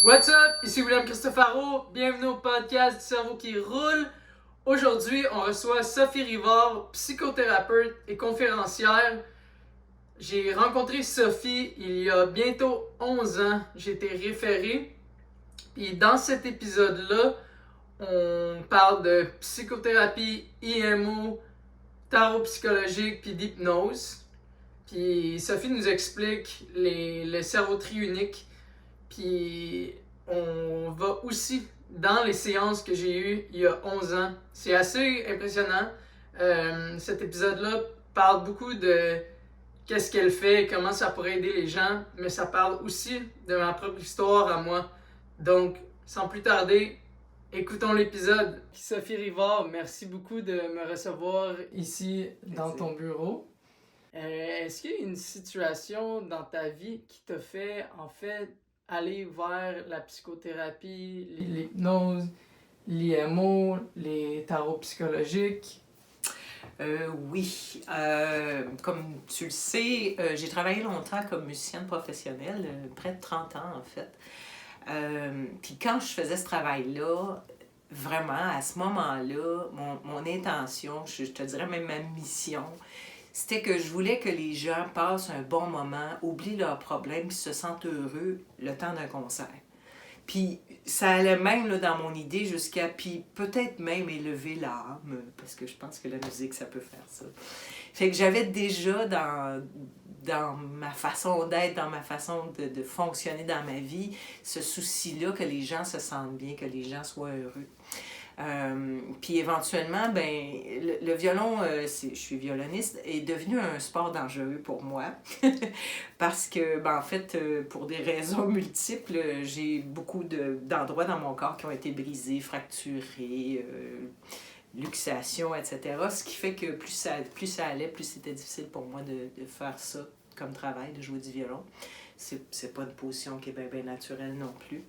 What's up? Ici William Cristofaro. Bienvenue au podcast du cerveau qui roule. Aujourd'hui, on reçoit Sophie Rivard, psychothérapeute et conférencière. J'ai rencontré Sophie il y a bientôt 11 ans. J'ai été référé. Et dans cet épisode-là, on parle de psychothérapie, IMO, tarot psychologique puis d'hypnose. Puis Sophie nous explique le cerveau triunique. Puis on va aussi dans les séances que j'ai eues il y a 11 ans. C'est assez impressionnant. Cet épisode-là parle beaucoup de qu'est-ce qu'elle fait, comment ça pourrait aider les gens, mais ça parle aussi de ma propre histoire à moi. Donc, sans plus tarder, écoutons l'épisode. Sophie Rivard, merci beaucoup de me recevoir ici dans ton bureau. Est-ce qu'il y a une situation dans ta vie qui t'a fait, en fait, aller vers la psychothérapie, l'hypnose, l'IMO, les tarots psychologiques? Oui. Comme tu le sais, j'ai travaillé longtemps comme musicienne professionnelle, près de 30 ans en fait. Puis quand je faisais ce travail-là, vraiment, à ce moment-là, mon intention, je te dirais même ma mission, c'était que je voulais que les gens passent un bon moment, oublient leurs problèmes, puis se sentent heureux le temps d'un concert. Puis ça allait même là, dans mon idée jusqu'à, puis peut-être même élever l'âme, parce que je pense que la musique, ça peut faire ça. Fait que j'avais déjà dans ma façon d'être, dans ma façon de fonctionner dans ma vie, ce souci-là que les gens se sentent bien, que les gens soient heureux. Puis éventuellement, ben, le violon, je suis violoniste, est devenu un sport dangereux pour moi. Parce que, ben, en fait, pour des raisons multiples, j'ai beaucoup d'endroits dans mon corps qui ont été brisés, fracturés, luxations, etc. Ce qui fait que plus ça allait, plus c'était difficile pour moi de faire ça comme travail, de jouer du violon. C'est pas une position qui est bien naturelle non plus.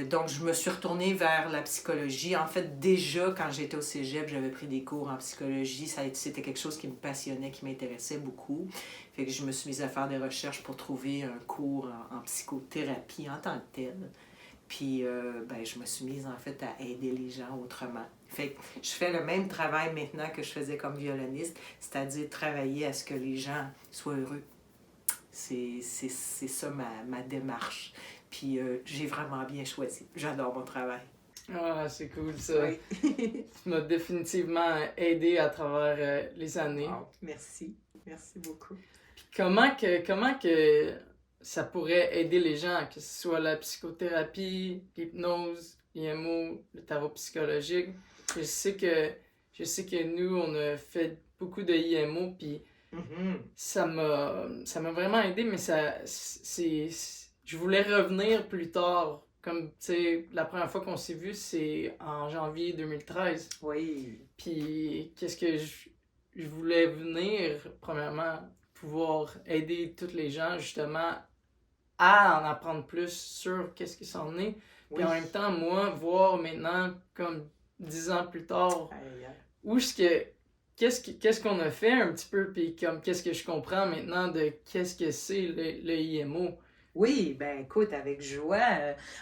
Donc, je me suis retournée vers la psychologie. En fait, déjà, quand j'étais au cégep, j'avais pris des cours en psychologie. C'était quelque chose qui me passionnait, qui m'intéressait beaucoup. Fait que je me suis mise à faire des recherches pour trouver un cours en psychothérapie en tant que tel. Puis, ben, je me suis mise, en fait, à aider les gens autrement. Fait que je fais le même travail maintenant que je faisais comme violoniste, c'est-à-dire travailler à ce que les gens soient heureux. C'est ça ma démarche. Puis j'ai vraiment bien choisi. J'adore mon travail. Ah, c'est cool ça. Oui. Tu m'as définitivement aidé à travers les années. Wow. Merci. Merci beaucoup. Puis comment que ça pourrait aider les gens, que ce soit la psychothérapie, l'hypnose, l'IMO, le tarot psychologique? Je sais que nous, on a fait beaucoup de IMO, puis ça m'a vraiment aidé, mais je voulais revenir plus tard. Comme, tu sais, la première fois qu'on s'est vu, c'est en janvier 2013. Oui. Puis, qu'est-ce que je voulais venir, premièrement, pouvoir aider toutes les gens, justement, à en apprendre plus sur qu'est-ce qui s'en est. Puis en même temps, moi, voir maintenant, comme 10 ans plus tard, où est-ce que qu'est-ce qu'on a fait un petit peu, puis comme qu'est-ce que je comprends maintenant de qu'est-ce que c'est le IMO. Oui, ben écoute, avec joie.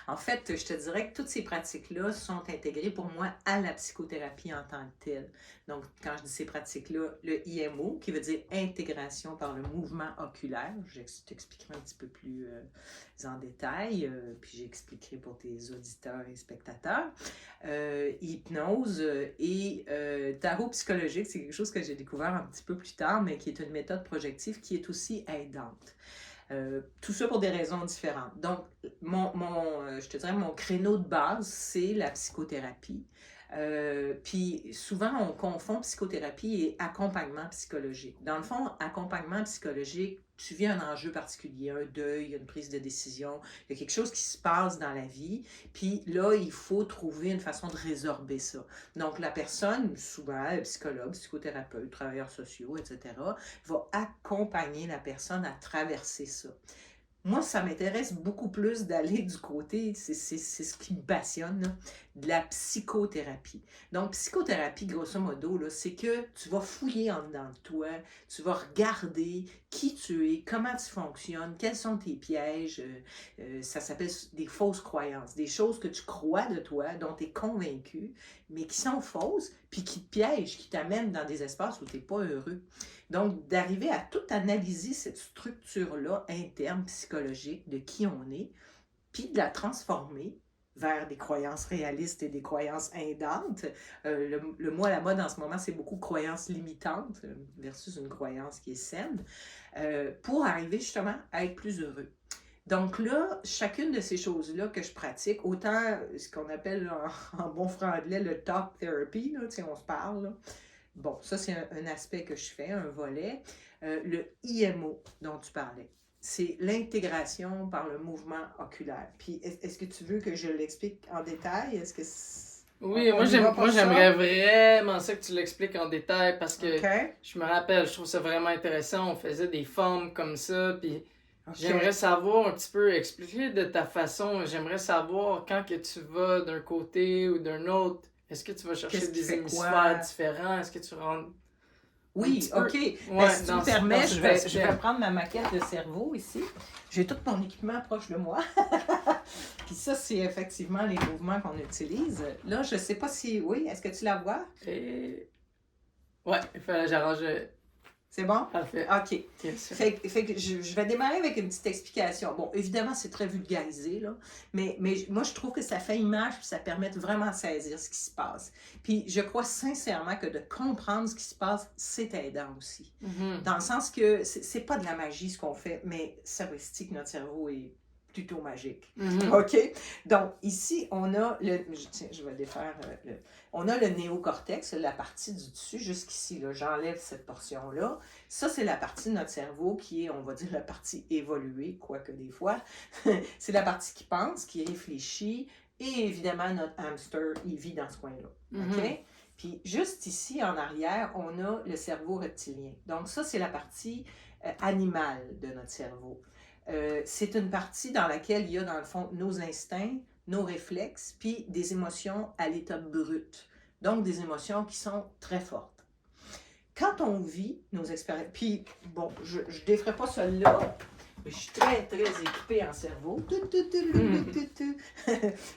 En fait, je te dirais que toutes ces pratiques-là sont intégrées pour moi à la psychothérapie en tant que telle. Donc, quand je dis ces pratiques-là, le IMO, qui veut dire intégration par le mouvement oculaire, je t'expliquerai un petit peu plus en détail, puis j'expliquerai pour tes auditeurs et spectateurs. Hypnose et tarot psychologique, c'est quelque chose que j'ai découvert un petit peu plus tard, mais qui est une méthode projective qui est aussi aidante. Tout ça pour des raisons différentes. Donc, je te dirais, mon créneau de base, c'est la psychothérapie. Puis souvent, on confond psychothérapie et accompagnement psychologique. Dans le fond, accompagnement psychologique, tu vis un enjeu particulier, un deuil, une prise de décision, il y a quelque chose qui se passe dans la vie, puis là, il faut trouver une façon de résorber ça. Donc, la personne, souvent, psychologue, psychothérapeute, travailleurs sociaux, etc., va accompagner la personne à traverser ça. Moi, ça m'intéresse beaucoup plus d'aller du côté, c'est ce qui me passionne, là, de la psychothérapie. Donc, psychothérapie, grosso modo, là, c'est que tu vas fouiller en dedans de toi, tu vas regarder qui tu es, comment tu fonctionnes, quels sont tes pièges. Ça s'appelle des fausses croyances, des choses que tu crois de toi, dont tu es convaincu, mais qui sont fausses, puis qui te piègent, qui t'amènent dans des espaces où tu n'es pas heureux. Donc, d'arriver à tout analyser cette structure-là interne, psychologique, de qui on est, puis de la transformer vers des croyances réalistes et des croyances aidantes. Le mot à la mode en ce moment, c'est beaucoup croyances limitantes versus une croyance qui est saine, pour arriver justement à être plus heureux. Donc là, chacune de ces choses-là que je pratique, autant ce qu'on appelle en bon franglais le talk therapy, là, on se parle, là. Bon, ça c'est un aspect que je fais, un volet. Le IMO dont tu parlais, c'est l'intégration par le mouvement oculaire. Puis est-ce que tu veux que je l'explique en détail? Est-ce que Oui, moi j'aimerais vraiment ça que tu l'expliques en détail parce que je me rappelle, je trouve ça vraiment intéressant. On faisait des formes comme ça, puis j'aimerais savoir un petit peu, expliquer de ta façon. J'aimerais savoir quand que tu vas d'un côté ou d'un autre. Est-ce que tu vas chercher des hémisphères différents? Est-ce que tu rentres... Oui, OK. Ouais, si tu me permets, je vais prendre ma maquette de cerveau ici. J'ai tout mon équipement proche de moi. Puis ça, c'est effectivement les mouvements qu'on utilise. Là, je ne sais pas si... Oui, est-ce que tu la vois? Ouais, il fallait que j'arrange... C'est bon? Parfait. OK. Fait que je vais démarrer avec une petite explication. Bon, évidemment, c'est très vulgarisé, là, mais moi, je trouve que ça fait image puis ça permet de vraiment saisir ce qui se passe. Puis je crois sincèrement que de comprendre ce qui se passe, c'est aidant aussi. Mm-hmm. Dans le sens que c'est pas de la magie ce qu'on fait, mais ça veut que notre cerveau est plutôt magique. Mm-hmm. OK? Donc, ici, on a le... Tiens, je vais défaire on a le néocortex, la partie du dessus, jusqu'ici. Là, j'enlève cette portion-là. Ça, c'est la partie de notre cerveau qui est, on va dire, la partie évoluée, quoique des fois. C'est la partie qui pense, qui réfléchit. Et évidemment, notre hamster, il vit dans ce coin-là. Mm-hmm. OK? Puis, juste ici, en arrière, on a le cerveau reptilien. Donc, ça, c'est la partie animale de notre cerveau. C'est une partie dans laquelle il y a, dans le fond, nos instincts, nos réflexes, puis des émotions à l'état brut. Donc, des émotions qui sont très fortes. Quand on vit nos expériences... Puis, bon, je ne déferai pas celle-là, mais je suis très, très équipée en cerveau.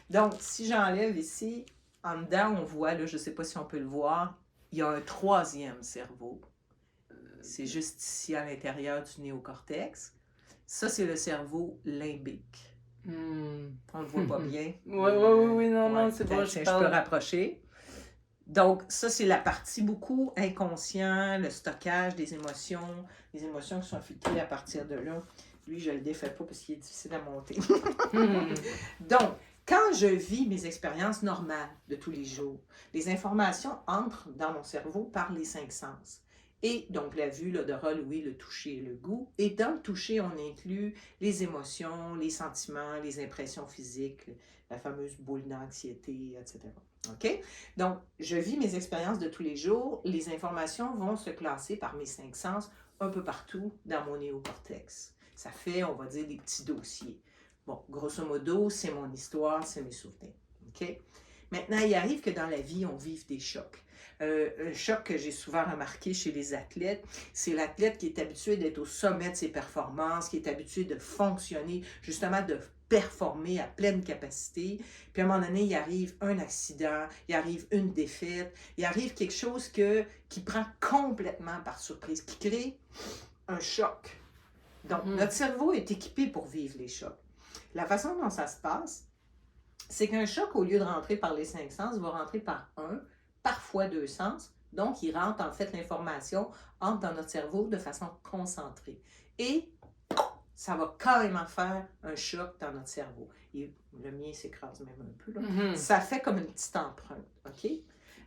Donc, si j'enlève ici, en dedans, on voit, là, je ne sais pas si on peut le voir, il y a un troisième cerveau. C'est juste ici, à l'intérieur du néocortex. Ça, c'est le cerveau limbique. On ne le voit pas bien. Oui, non, c'est bon, je peux rapprocher. Donc, ça, c'est la partie beaucoup inconscient, le stockage des émotions qui sont filtrées à partir de là. Lui, je ne le défais pas parce qu'il est difficile à monter. Donc, quand je vis mes expériences normales de tous les jours, les informations entrent dans mon cerveau par les 5 sens. Et donc, la vue, l'odorat, l'ouïe, le toucher et le goût. Et dans le toucher, on inclut les émotions, les sentiments, les impressions physiques, la fameuse boule d'anxiété, etc. OK? Donc, je vis mes expériences de tous les jours. Les informations vont se classer par mes 5 sens un peu partout dans mon néocortex. Ça fait, on va dire, des petits dossiers. Bon, grosso modo, c'est mon histoire, c'est mes souvenirs. OK? Maintenant, il arrive que dans la vie, on vive des chocs. Un choc que j'ai souvent remarqué chez les athlètes, c'est l'athlète qui est habitué d'être au sommet de ses performances, qui est habitué de fonctionner, justement de performer à pleine capacité. Puis à un moment donné, il arrive un accident, il arrive une défaite, il arrive quelque chose qui prend complètement par surprise, qui crée un choc. Donc, notre cerveau est équipé pour vivre les chocs. La façon dont ça se passe, c'est qu'un choc, au lieu de rentrer par les 5 sens, va rentrer par parfois 2 sens. Donc, il rentre, en fait, l'information entre dans notre cerveau de façon concentrée. Et ça va carrément faire un choc dans notre cerveau. Et le mien s'écrase même un peu, là. Ça fait comme une petite empreinte, OK?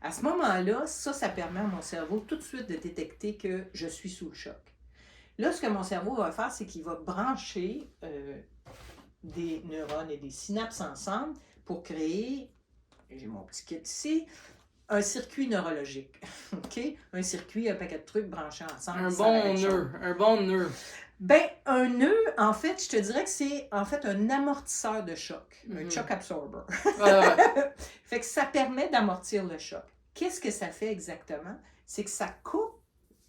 À ce moment-là, ça permet à mon cerveau tout de suite de détecter que je suis sous le choc. Là, ce que mon cerveau va faire, c'est qu'il va brancher des neurones et des synapses ensemble pour créer, j'ai mon petit kit ici, un circuit neurologique. OK? Un circuit, un paquet de trucs branchés ensemble. Un bon nœud. Ben, un nœud, en fait, je te dirais que c'est en fait un amortisseur de choc, un shock absorber. Fait que ça permet d'amortir le choc. Qu'est-ce que ça fait exactement? C'est que ça coupe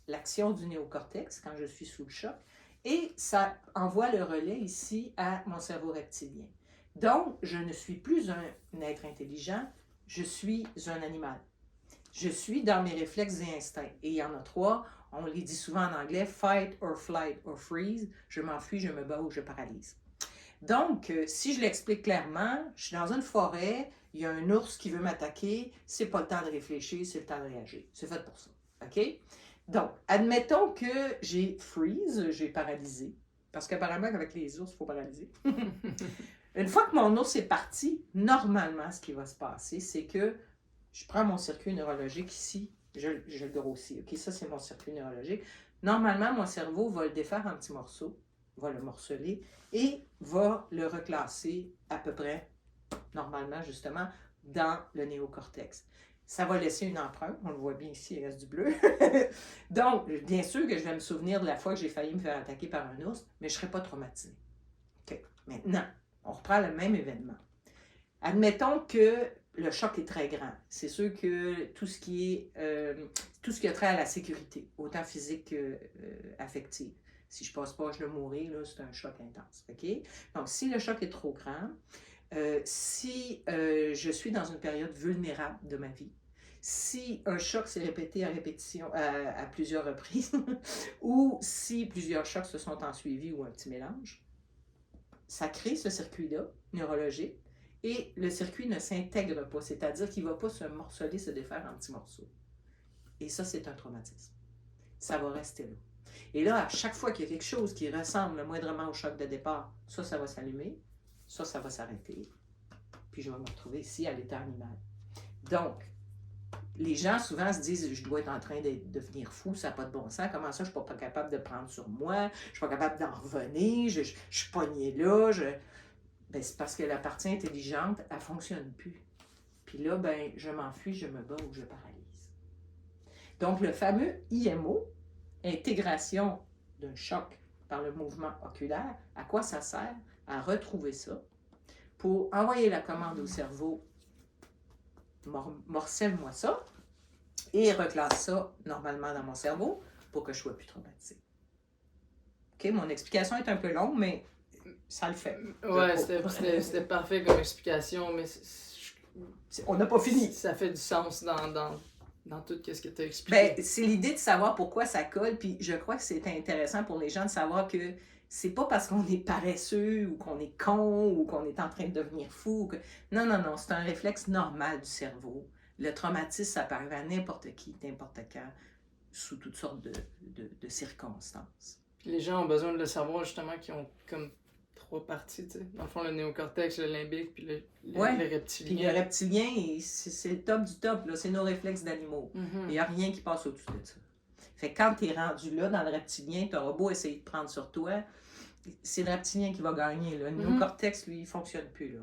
l'action du néocortex quand je suis sous le choc et ça envoie le relais ici à mon cerveau reptilien. Donc, je ne suis plus un être intelligent, je suis un animal. Je suis dans mes réflexes et instincts. Et il y en a 3, on les dit souvent en anglais, fight or flight or freeze. Je m'enfuis, je me bats ou je paralyse. Donc, si je l'explique clairement, je suis dans une forêt, il y a un ours qui veut m'attaquer, c'est pas le temps de réfléchir, c'est le temps de réagir. C'est fait pour ça. OK? Donc, admettons que j'ai freeze, j'ai paralysé. Parce qu'apparemment, avec les ours, il faut paralyser. Une fois que mon ours est parti, normalement, ce qui va se passer, c'est que je prends mon circuit neurologique ici, je le grossis. OK, ça, c'est mon circuit neurologique. Normalement, mon cerveau va le défaire en petits morceaux, va le morceler et va le reclasser à peu près, normalement, justement, dans le néocortex. Ça va laisser une empreinte, on le voit bien ici, il reste du bleu. Donc, bien sûr que je vais me souvenir de la fois que j'ai failli me faire attaquer par un ours, mais je ne serai pas traumatisé. OK, maintenant, on reprend le même événement. Admettons que le choc est très grand. C'est sûr que tout ce qui a trait à la sécurité, autant physique qu'affective. Si je passe pas, je vais mourir, là, c'est un choc intense. OK? Donc, si le choc est trop grand, si je suis dans une période vulnérable de ma vie, si un choc s'est répété à plusieurs reprises, ou si plusieurs chocs se sont ensuivis ou un petit mélange, ça crée ce circuit-là, neurologique, et le circuit ne s'intègre pas, c'est-à-dire qu'il ne va pas se morceler, se défaire en petits morceaux. Et ça, c'est un traumatisme. Ça va rester là. Et là, à chaque fois qu'il y a quelque chose qui ressemble moindrement au choc de départ, ça va s'allumer, ça va s'arrêter, puis je vais me retrouver ici à l'état animal. Donc, les gens souvent se disent « je dois être en train de devenir fou, ça n'a pas de bon sens, comment ça je ne suis pas capable de prendre sur moi, je ne suis pas capable d'en revenir, je suis pogné là, Ben, c'est parce que la partie intelligente, elle ne fonctionne plus. Puis là, ben, je m'enfuis, je me bats ou je paralyse. Donc, le fameux IMO, intégration d'un choc par le mouvement oculaire, à quoi ça sert? À retrouver ça pour envoyer la commande au cerveau, morcelle-moi ça, et reclasse ça normalement dans mon cerveau pour que je ne sois plus traumatisé. OK, mon explication est un peu longue, mais ça le fait. Ouais, c'était parfait comme explication, mais on n'a pas fini. Ça fait du sens dans tout ce que tu as expliqué. Ben, c'est l'idée de savoir pourquoi ça colle, puis je crois que c'est intéressant pour les gens de savoir que c'est pas parce qu'on est paresseux ou qu'on est con ou qu'on est en train de devenir fou. Non, c'est un réflexe normal du cerveau. Le traumatisme, ça peut arriver à n'importe qui, n'importe quand, sous toutes sortes de circonstances. Puis les gens ont besoin de le savoir justement qu'ils ont comme 3 parties, tu sais. Dans le fond, le néocortex, le limbique, puis le reptilien. Puis le reptilien, c'est le top du top, là. C'est nos réflexes d'animaux. Il n'y a rien qui passe au-dessus de ça. Fait que quand tu es rendu là, dans le reptilien, tu auras beau essayer de prendre sur toi, c'est le reptilien qui va gagner, là. Le néocortex, lui, il ne fonctionne plus, là.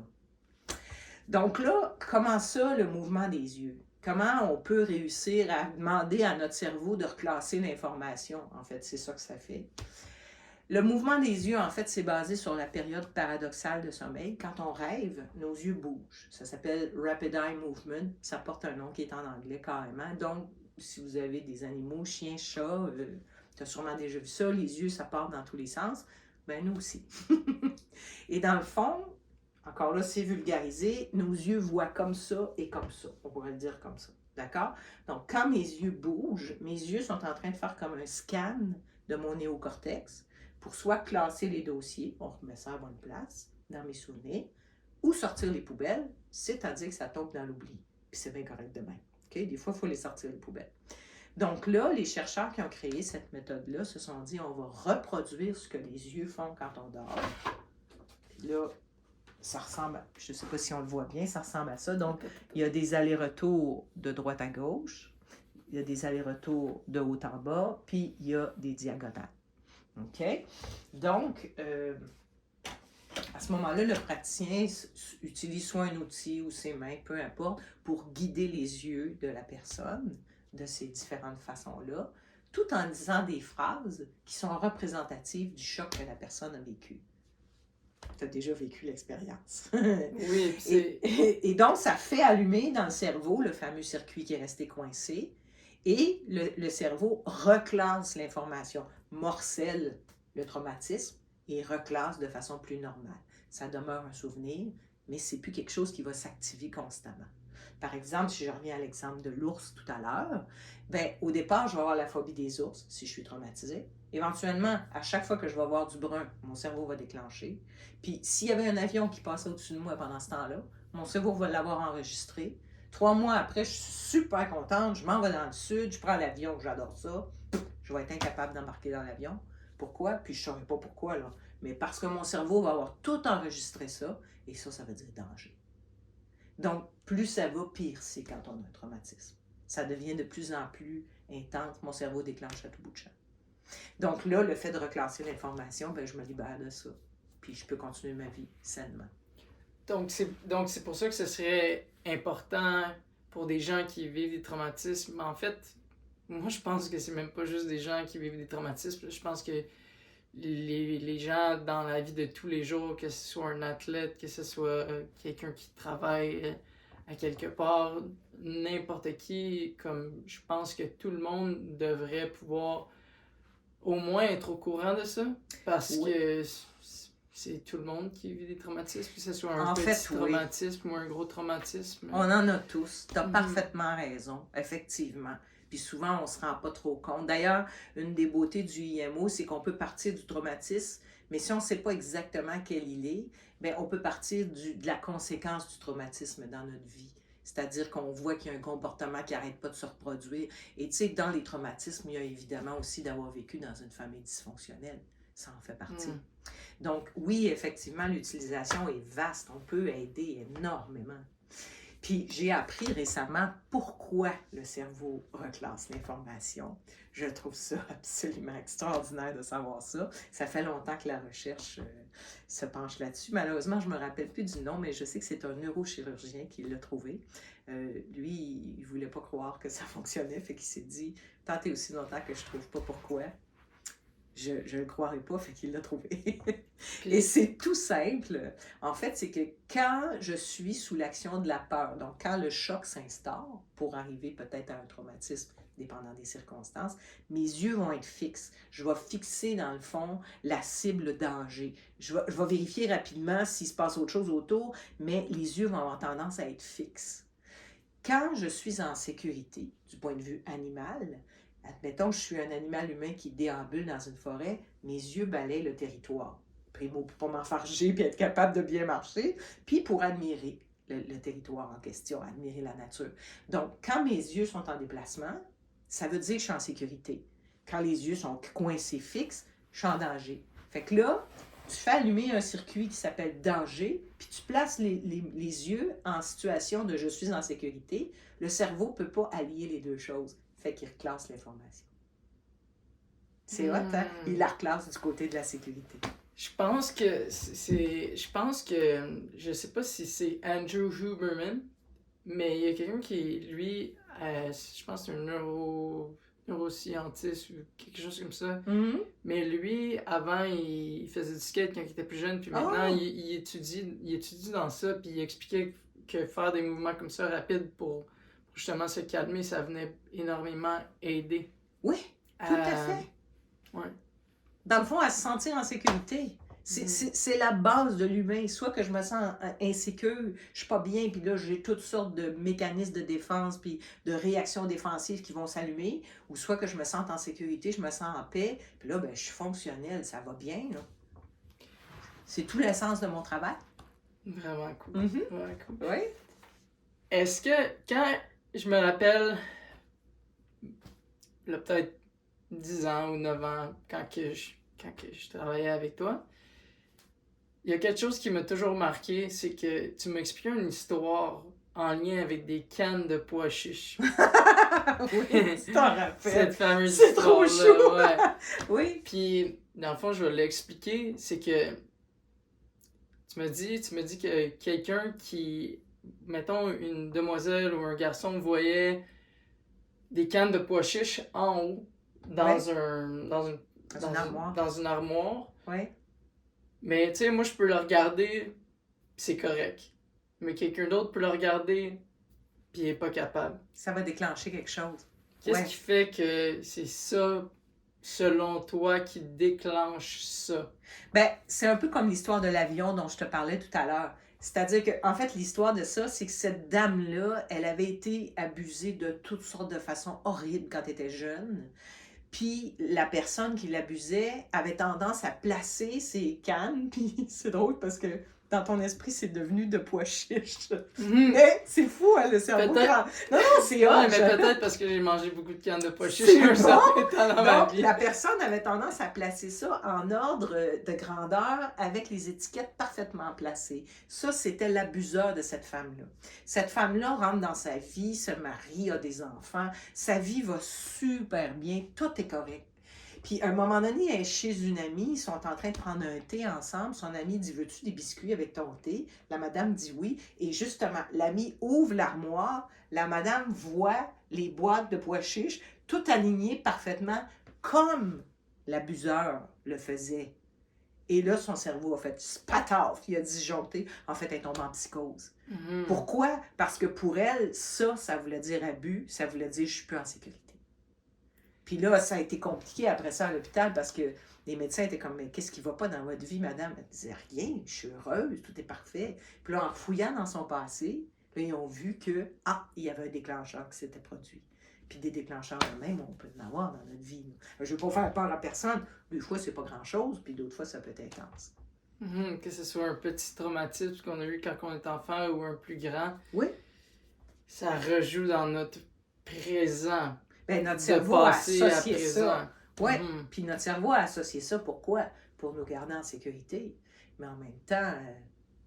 Donc là, comment ça, le mouvement des yeux? Comment on peut réussir à demander à notre cerveau de reclasser l'information? En fait, c'est ça que ça fait. Le mouvement des yeux, en fait, c'est basé sur la période paradoxale de sommeil. Quand on rêve, nos yeux bougent. Ça s'appelle Rapid Eye Movement. Ça porte un nom qui est en anglais carrément. Donc, si vous avez des animaux, chiens, chats, tu as sûrement déjà vu ça, les yeux, ça part dans tous les sens. Ben nous aussi. Et dans le fond, encore là, c'est vulgarisé, nos yeux voient comme ça et comme ça. On pourrait le dire comme ça. D'accord? Donc, quand mes yeux bougent, mes yeux sont en train de faire comme un scan de mon néocortex pour soit classer les dossiers, on remet ça à bonne place, dans mes souvenirs, ou sortir les poubelles, c'est-à-dire que ça tombe dans l'oubli. Puis c'est bien correct de même. Okay? Des fois, il faut les sortir les poubelles. Donc là, les chercheurs qui ont créé cette méthode-là se sont dit, on va reproduire ce que les yeux font quand on dort. Puis là, ça ressemble, je ne sais pas si on le voit bien, ça ressemble à ça. Donc, il y a des allers-retours de droite à gauche, il y a des allers-retours de haut en bas, puis il y a des diagonales. OK? Donc, à ce moment-là, le praticien utilise soit un outil ou ses mains, peu importe, pour guider les yeux de la personne de ces différentes façons-là, tout en disant des phrases qui sont représentatives du choc que la personne a vécu. Tu as déjà vécu l'expérience. Oui, puis c'est... Et donc, ça fait allumer dans le cerveau le fameux circuit qui est resté coincé et le cerveau reclasse l'information, morcelle le traumatisme et reclasse de façon plus normale. Ça demeure un souvenir, mais c'est plus quelque chose qui va s'activer constamment. Par exemple, si je reviens à l'exemple de l'ours tout à l'heure, ben, au départ, je vais avoir la phobie des ours si je suis traumatisée. Éventuellement, à chaque fois que je vais voir du brun, mon cerveau va déclencher. Puis, s'il y avait un avion qui passait au-dessus de moi pendant ce temps-là, mon cerveau va l'avoir enregistré. 3 mois après, je suis super contente, je m'en vais dans le sud, je prends l'avion, j'adore ça. Je vais être incapable d'embarquer dans l'avion. Pourquoi? Puis je ne saurais pas pourquoi, là. Mais parce que mon cerveau va avoir tout enregistré ça, et ça veut dire danger. Donc, plus ça va, pire c'est quand on a un traumatisme. Ça devient de plus en plus intense. Mon cerveau déclenche à tout bout de champ. Donc là, le fait de reclasser l'information, ben, je me libère de ça. Puis je peux continuer ma vie sainement. Donc, c'est pour ça que ce serait important pour des gens qui vivent des traumatismes. En fait, moi, je pense que c'est même pas juste des gens qui vivent des traumatismes. Je pense que les gens dans la vie de tous les jours, que ce soit un athlète, que ce soit quelqu'un qui travaille à quelque part, n'importe qui, comme je pense que tout le monde devrait pouvoir au moins être au courant de ça, parce que c'est tout le monde qui vit des traumatismes, que ce soit un petit traumatisme ou un gros traumatisme. On en a tous. Tu as parfaitement raison, effectivement. Puis souvent, on ne se rend pas trop compte. D'ailleurs, une des beautés du IMO, c'est qu'on peut partir du traumatisme, mais si on ne sait pas exactement quel il est, bien, on peut partir de la conséquence du traumatisme dans notre vie. C'est-à-dire qu'on voit qu'il y a un comportement qui n'arrête pas de se reproduire. Et tu sais, dans les traumatismes, il y a évidemment aussi d'avoir vécu dans une famille dysfonctionnelle. Ça en fait partie. Donc, oui, effectivement, l'utilisation est vaste. On peut aider énormément. Puis, j'ai appris récemment pourquoi le cerveau reclasse l'information. Je trouve ça absolument extraordinaire de savoir ça. Ça fait longtemps que la recherche se penche là-dessus. Malheureusement, je ne me rappelle plus du nom, mais je sais que c'est un neurochirurgien qui l'a trouvé. Lui, il ne voulait pas croire que ça fonctionnait, fait qu'il s'est dit « Tant et aussi longtemps que je ne trouve pas pourquoi, je ne le croirais pas, fait qu'il l'a trouvé. » Et c'est tout simple. En fait, c'est que quand je suis sous l'action de la peur, donc quand le choc s'instaure, pour arriver peut-être à un traumatisme, dépendant des circonstances, mes yeux vont être fixes. Je vais fixer, dans le fond, la cible danger. Je vais vérifier rapidement s'il se passe autre chose autour, mais les yeux vont avoir tendance à être fixes. Quand je suis en sécurité, du point de vue animal, admettons que je suis un animal humain qui déambule dans une forêt, mes yeux balayent le territoire. Primo, pour pas m'enfarger puis être capable de bien marcher, puis pour admirer le territoire en question, admirer la nature. Donc, quand mes yeux sont en déplacement, ça veut dire que je suis en sécurité. Quand les yeux sont coincés fixes, je suis en danger. Fait que là, tu fais allumer un circuit qui s'appelle danger, puis tu places les yeux en situation de je suis en sécurité. Le cerveau ne peut pas allier les deux choses. Fait qu'il reclasse l'information. C'est hot, hein? Il la reclasse du côté de la sécurité. Je pense que je sais pas si c'est Andrew Huberman, mais il y a quelqu'un qui, lui, je pense que c'est un neuroscientiste ou quelque chose comme ça. Mais lui, avant, il faisait du skate quand il était plus jeune, puis maintenant, il étudie dans ça, puis il expliquait que faire des mouvements comme ça rapides pour justement se calmer, ça venait énormément aider. Oui, tout à fait. Ouais. Dans le fond, à se sentir en sécurité. C'est la base de l'humain. Soit que je me sens insécure, je suis pas bien, puis là, j'ai toutes sortes de mécanismes de défense, puis de réactions défensives qui vont s'allumer, ou soit que je me sente en sécurité, je me sens en paix, puis là, ben, je suis fonctionnelle, ça va bien. Là. C'est tout l'essence de mon travail. Vraiment cool. Vraiment cool. Oui. Est-ce que, quand je me rappelle, là, peut-être 10 ans ou 9 ans, quand je travaillais avec toi, il y a quelque chose qui m'a toujours marqué, c'est que tu m'expliquais une histoire en lien avec des cannes de pois chiches. Oui, tu t'en rappelles. Cette fameuse c'est trop chou. Ouais. Oui. Puis, dans le fond, je vais l'expliquer, c'est que tu me dis que quelqu'un qui, mettons, une demoiselle ou un garçon voyait des cannes de pois chiches en haut dans un dans une Dans une armoire. dans une armoire. Oui. Mais tu sais, moi, je peux le regarder, pis c'est correct. Mais quelqu'un d'autre peut le regarder, puis il est pas capable. Ça va déclencher quelque chose. Qu'est-ce Ouais. qui fait que c'est ça, selon toi, qui déclenche ça? Ben, c'est un peu comme l'histoire de l'avion dont je te parlais tout à l'heure. C'est-à-dire que, en fait, l'histoire de ça, c'est que cette dame-là, elle avait été abusée de toutes sortes de façons horribles quand elle était jeune. Puis la personne qui l'abusait avait tendance à placer ses cannes. Puis c'est drôle parce que dans ton esprit, c'est devenu de pois chiches. Mais c'est fou, hein, le cerveau. Peut-être. Non, non, c'est Ouais, hot. mais peut-être parce que j'ai mangé beaucoup de cannes de pois chiches C'est un bon. certain temps dans ma Donc, vie. la personne avait tendance à placer ça en ordre de grandeur avec les étiquettes parfaitement placées. Ça, c'était l'abuseur de cette femme-là. Cette femme-là rentre dans sa vie, se marie, a des enfants. Sa vie va super bien, tout est correct. Puis, à un moment donné, elle est chez une amie, ils sont en train de prendre un thé ensemble. Son amie dit, veux-tu des biscuits avec ton thé? La madame dit oui. Et justement, l'amie ouvre l'armoire. La madame voit les boîtes de pois chiches, tout alignées parfaitement comme l'abuseur le faisait. Et là, son cerveau a fait spataf, il a disjoncté. En fait, elle tombe en psychose. Mhm. Pourquoi? Parce que pour elle, ça voulait dire abus, ça voulait dire je suis plus en sécurité. Puis là, ça a été compliqué après ça à l'hôpital parce que les médecins étaient comme, mais qu'est-ce qui va pas dans votre vie, madame? Elle disait, rien, je suis heureuse, tout est parfait. Puis là, en fouillant dans son passé, là, ils ont vu que, il y avait un déclencheur qui s'était produit. Puis des déclencheurs eux-mêmes, on peut en avoir dans notre vie. Je ne veux pas faire peur à personne. Des fois, c'est pas grand-chose, puis d'autres fois, ça peut être intense. Mhm. Que ce soit un petit traumatisme qu'on a eu quand on est enfant ou un plus grand, Oui. ça rejoue dans notre présent. Ben, notre De cerveau a passé à associé présent. ça. Oui. Mhm. Puis notre cerveau a associé ça. Pourquoi? Pour nous garder en sécurité. Mais en même temps,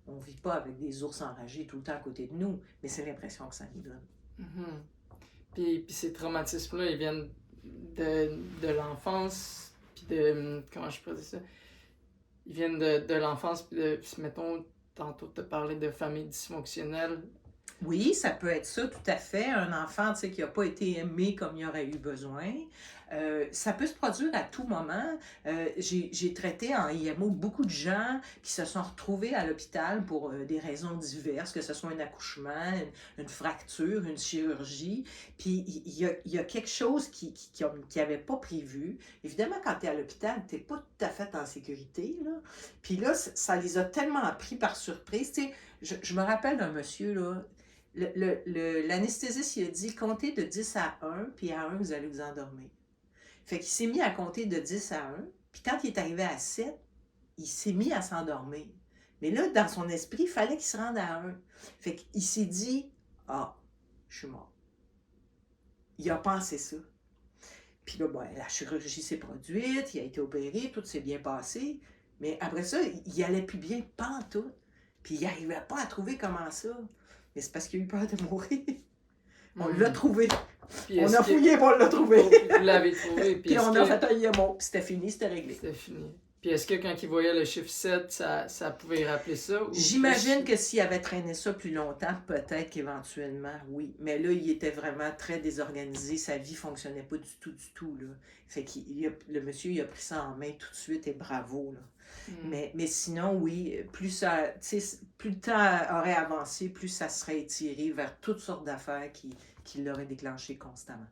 on ne vit pas avec des ours enragés tout le temps à côté de nous, mais c'est l'impression que ça nous donne. Mhm. Puis ces traumatismes-là, ils viennent de l'enfance, puis de... Comment je pourrais dire ça? Ils viennent de l'enfance, puis mettons, tantôt tu parlais de famille dysfonctionnelle. Oui, ça peut être ça, tout à fait. Un enfant, tu sais, qui n'a pas été aimé comme il aurait eu besoin. Ça peut se produire à tout moment. J'ai traité en IMO beaucoup de gens qui se sont retrouvés à l'hôpital pour des raisons diverses, que ce soit un accouchement, une fracture, une chirurgie. Puis il y a quelque chose qui n'avait pas prévu. Évidemment, quand tu es à l'hôpital, tu n'es pas tout à fait en sécurité, là. Puis là, ça les a tellement pris par surprise. Tu sais, je me rappelle d'un monsieur, là. L'anesthésiste, il a dit, comptez de 10 à 1, puis à 1, vous allez vous endormir. Fait qu'il s'est mis à compter de 10 à 1, puis quand il est arrivé à 7, il s'est mis à s'endormir. Mais là, dans son esprit, il fallait qu'il se rende à 1. Fait qu'il s'est dit, je suis mort. Il a pensé ça. Puis là, la chirurgie s'est produite, il a été opéré, tout s'est bien passé, mais après ça, il allait plus bien, pantoute. Puis il n'arrivait pas à trouver comment ça. Mais c'est parce qu'il a eu peur de mourir. On l'a trouvé. Puis On a fouillé pour le trouver. Vous l'avez trouvé. Puis on a fait un IMO, puis c'était fini, c'était réglé. C'était fini. Puis est-ce que quand il voyait le chiffre 7, ça pouvait y rappeler ça? Ou J'imagine que s'il avait traîné ça plus longtemps, peut-être qu'éventuellement, oui. Mais là, il était vraiment très désorganisé. Sa vie ne fonctionnait pas du tout, là. Fait que le monsieur, il a pris ça en main tout de suite et bravo, là. Mais sinon, oui, plus le temps aurait avancé, plus ça serait étiré vers toutes sortes d'affaires qui l'auraient déclenché constamment.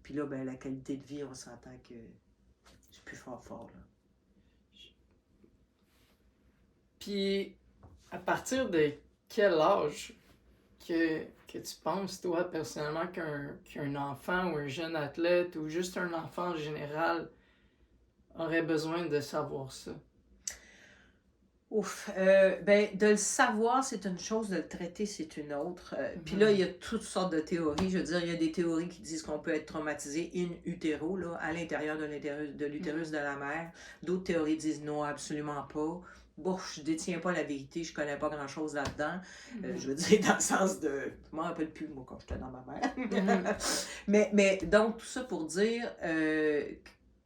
Puis là, la qualité de vie, on s'entend que c'est plus fort, là. Puis, à partir de quel âge que tu penses, toi, personnellement, qu'un enfant ou un jeune athlète ou juste un enfant en général aurait besoin de savoir ça? Ouf, de le savoir, c'est une chose, de le traiter, c'est une autre. Puis là, il y a toutes sortes de théories. Je veux dire, il y a des théories qui disent qu'on peut être traumatisé in utero, là, à l'intérieur de l'utérus de la mère. D'autres théories disent non, absolument pas. Bon, je détiens pas la vérité, je connais pas grand-chose là-dedans. Je veux dire, dans le sens de... Je m'en rappelle plus, moi, quand j'étais dans ma mère. mais donc, tout ça pour dire...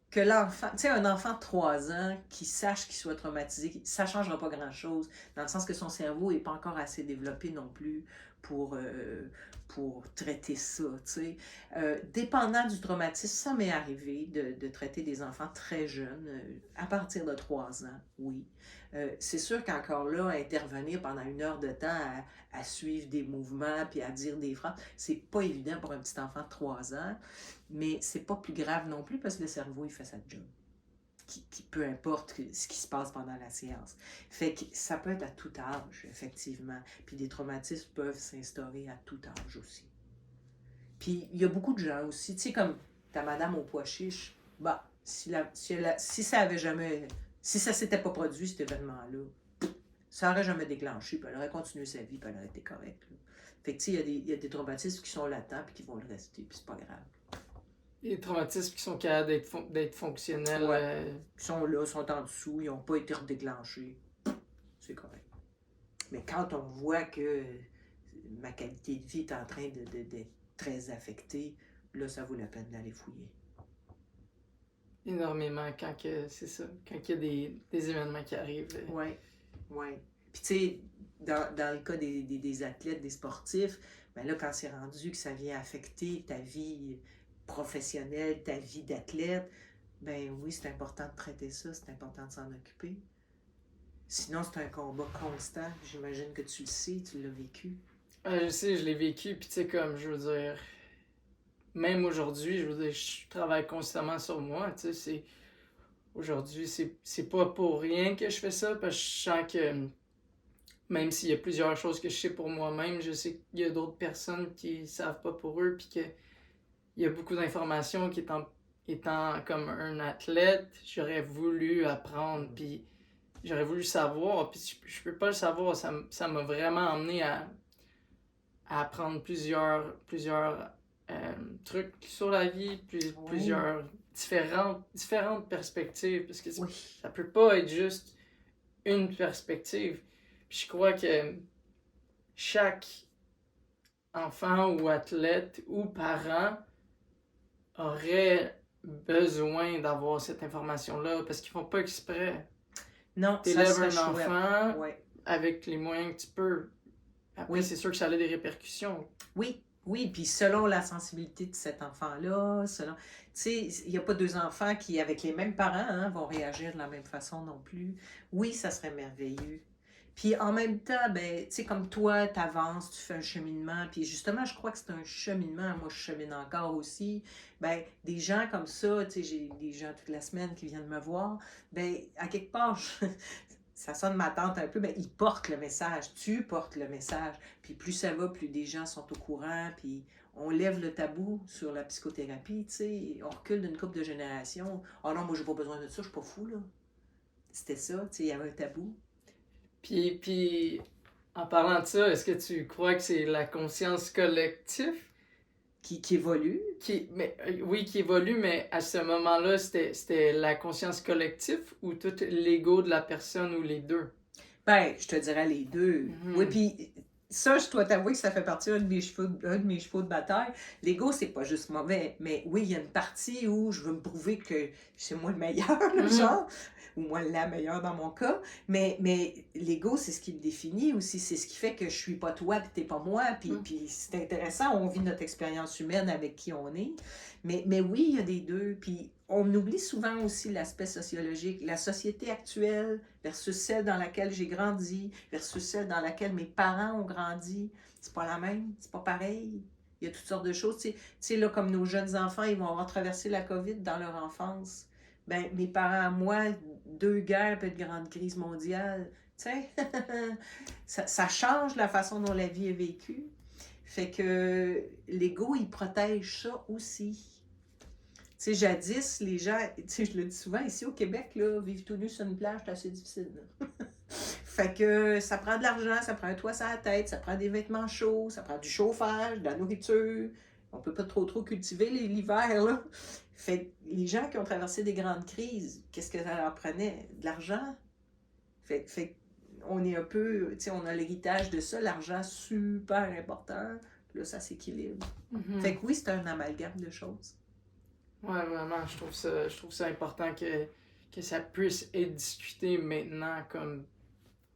que l'enfant, tu sais, un enfant de 3 ans qui sache qu'il soit traumatisé, ça ne changera pas grand-chose, dans le sens que son cerveau n'est pas encore assez développé non plus pour traiter ça, tu sais. Dépendant du traumatisme, ça m'est arrivé de traiter des enfants très jeunes, à partir de 3 ans, oui. C'est sûr qu'encore là, intervenir pendant 1 heure de temps à suivre des mouvements puis à dire des phrases, c'est pas évident pour un petit enfant de 3 ans, mais c'est pas plus grave non plus parce que le cerveau, il fait sa job. Peu importe ce qui se passe pendant la séance. Fait que ça peut être à tout âge, effectivement. Puis des traumatismes peuvent s'instaurer à tout âge aussi. Puis il y a beaucoup de gens aussi, tu sais, comme ta madame au pois chiche, bah, si ça avait jamais, si ça s'était pas produit, cet événement-là, ça aurait jamais déclenché, puis elle aurait continué sa vie, puis elle aurait été correcte. Là. Fait que tu sais, il y a des traumatismes qui sont latents, puis qui vont le rester, puis c'est pas grave. Les traumatismes qui sont capables d'être fonctionnels. Ouais. Ils sont là, sont en dessous, ils n'ont pas été redéclenchés. C'est correct. Mais quand on voit que ma qualité de vie est en train d'être très affectée, là, ça vaut la peine d'aller fouiller. Énormément c'est ça, quand il y a des événements qui arrivent. Oui, oui. Puis tu sais, dans le cas des athlètes, des sportifs, ben là, quand c'est rendu que ça vient affecter ta vie professionnelle, ta vie d'athlète, ben oui, c'est important de traiter ça, c'est important de s'en occuper. Sinon, c'est un combat constant. J'imagine que tu le sais, tu l'as vécu. Je sais, je l'ai vécu, puis tu sais, comme, je veux dire, même aujourd'hui, je veux dire, je travaille constamment sur moi, tu sais, aujourd'hui, c'est pas pour rien que je fais ça, parce que je sens que, même s'il y a plusieurs choses que je sais pour moi-même, je sais qu'il y a d'autres personnes qui savent pas pour eux, puis qu'il y a beaucoup d'informations qui, étant comme un athlète, j'aurais voulu apprendre, puis j'aurais voulu savoir, puis je peux pas le savoir, ça m'a vraiment emmené à apprendre plusieurs trucs sur la vie, plusieurs différentes perspectives, parce que ça peut pas être juste une perspective. Puis je crois que chaque enfant ou athlète ou parent aurait besoin d'avoir cette information-là, parce qu'ils font pas exprès. Non, t'élèves un enfant avec les moyens que tu peux. Après, c'est sûr que ça a des répercussions. Oui, puis selon la sensibilité de cet enfant-là, tu sais, il n'y a pas 2 enfants qui, avec les mêmes parents, vont réagir de la même façon non plus. Oui, ça serait merveilleux. Puis en même temps, ben, tu sais, comme toi, tu avances, tu fais un cheminement, puis justement, je crois que c'est un cheminement, moi je chemine encore aussi, ben, des gens comme ça, tu sais, j'ai des gens toute la semaine qui viennent me voir, ben, à quelque part, ça sonne ma tante un peu, mais ils portent le message, tu portes le message, puis plus ça va, plus des gens sont au courant, puis on lève le tabou sur la psychothérapie, tu sais, on recule d'une couple de générations, « Oh non, moi j'ai pas besoin de ça, je suis pas fou, là. » C'était ça, tu sais, il y avait un tabou. Puis, en parlant de ça, est-ce que tu crois que c'est la conscience collective qui évolue? Oui, qui évolue, mais à ce moment-là, c'était la conscience collective ou tout l'ego de la personne ou les deux? Ben, je te dirais les deux. Oui, puis ça, je dois t'avouer que ça fait partie d'un de mes chevaux de bataille. L'ego, c'est pas juste mauvais, mais oui, il y a une partie où je veux me prouver que c'est moi le meilleur, genre, ou moi la meilleure dans mon cas, mais l'ego, c'est ce qui me définit aussi, c'est ce qui fait que je suis pas toi puis t'es pas moi, puis c'est intéressant, on vit notre expérience humaine avec qui on est, mais oui, il y a des deux, puis on oublie souvent aussi l'aspect sociologique, la société actuelle versus celle dans laquelle j'ai grandi, versus celle dans laquelle mes parents ont grandi, c'est pas la même, c'est pas pareil. Il y a toutes sortes de choses. Tu sais, là, comme nos jeunes enfants, ils vont avoir traversé la COVID dans leur enfance. Ben, mes parents, moi, 2 guerres puis une grande crise mondiale. Tu sais, ça change la façon dont la vie est vécue. Fait que l'ego, il protège ça aussi. Tu sais, jadis, les gens, tu sais, je le dis souvent, ici au Québec, là, vivre tout nu sur une plage, c'est assez difficile. Fait que ça prend de l'argent, ça prend un toit sur la tête, ça prend des vêtements chauds, ça prend du chauffage, de la nourriture. On peut pas trop cultiver l'hiver, là. Fait que les gens qui ont traversé des grandes crises, qu'est-ce que ça leur prenait? De l'argent. Fait on est un peu, tu sais, on a l'héritage de ça, l'argent super important. Là, ça s'équilibre. Fait que oui, c'est un amalgame de choses. Ouais, vraiment, je trouve ça important que ça puisse être discuté maintenant, comme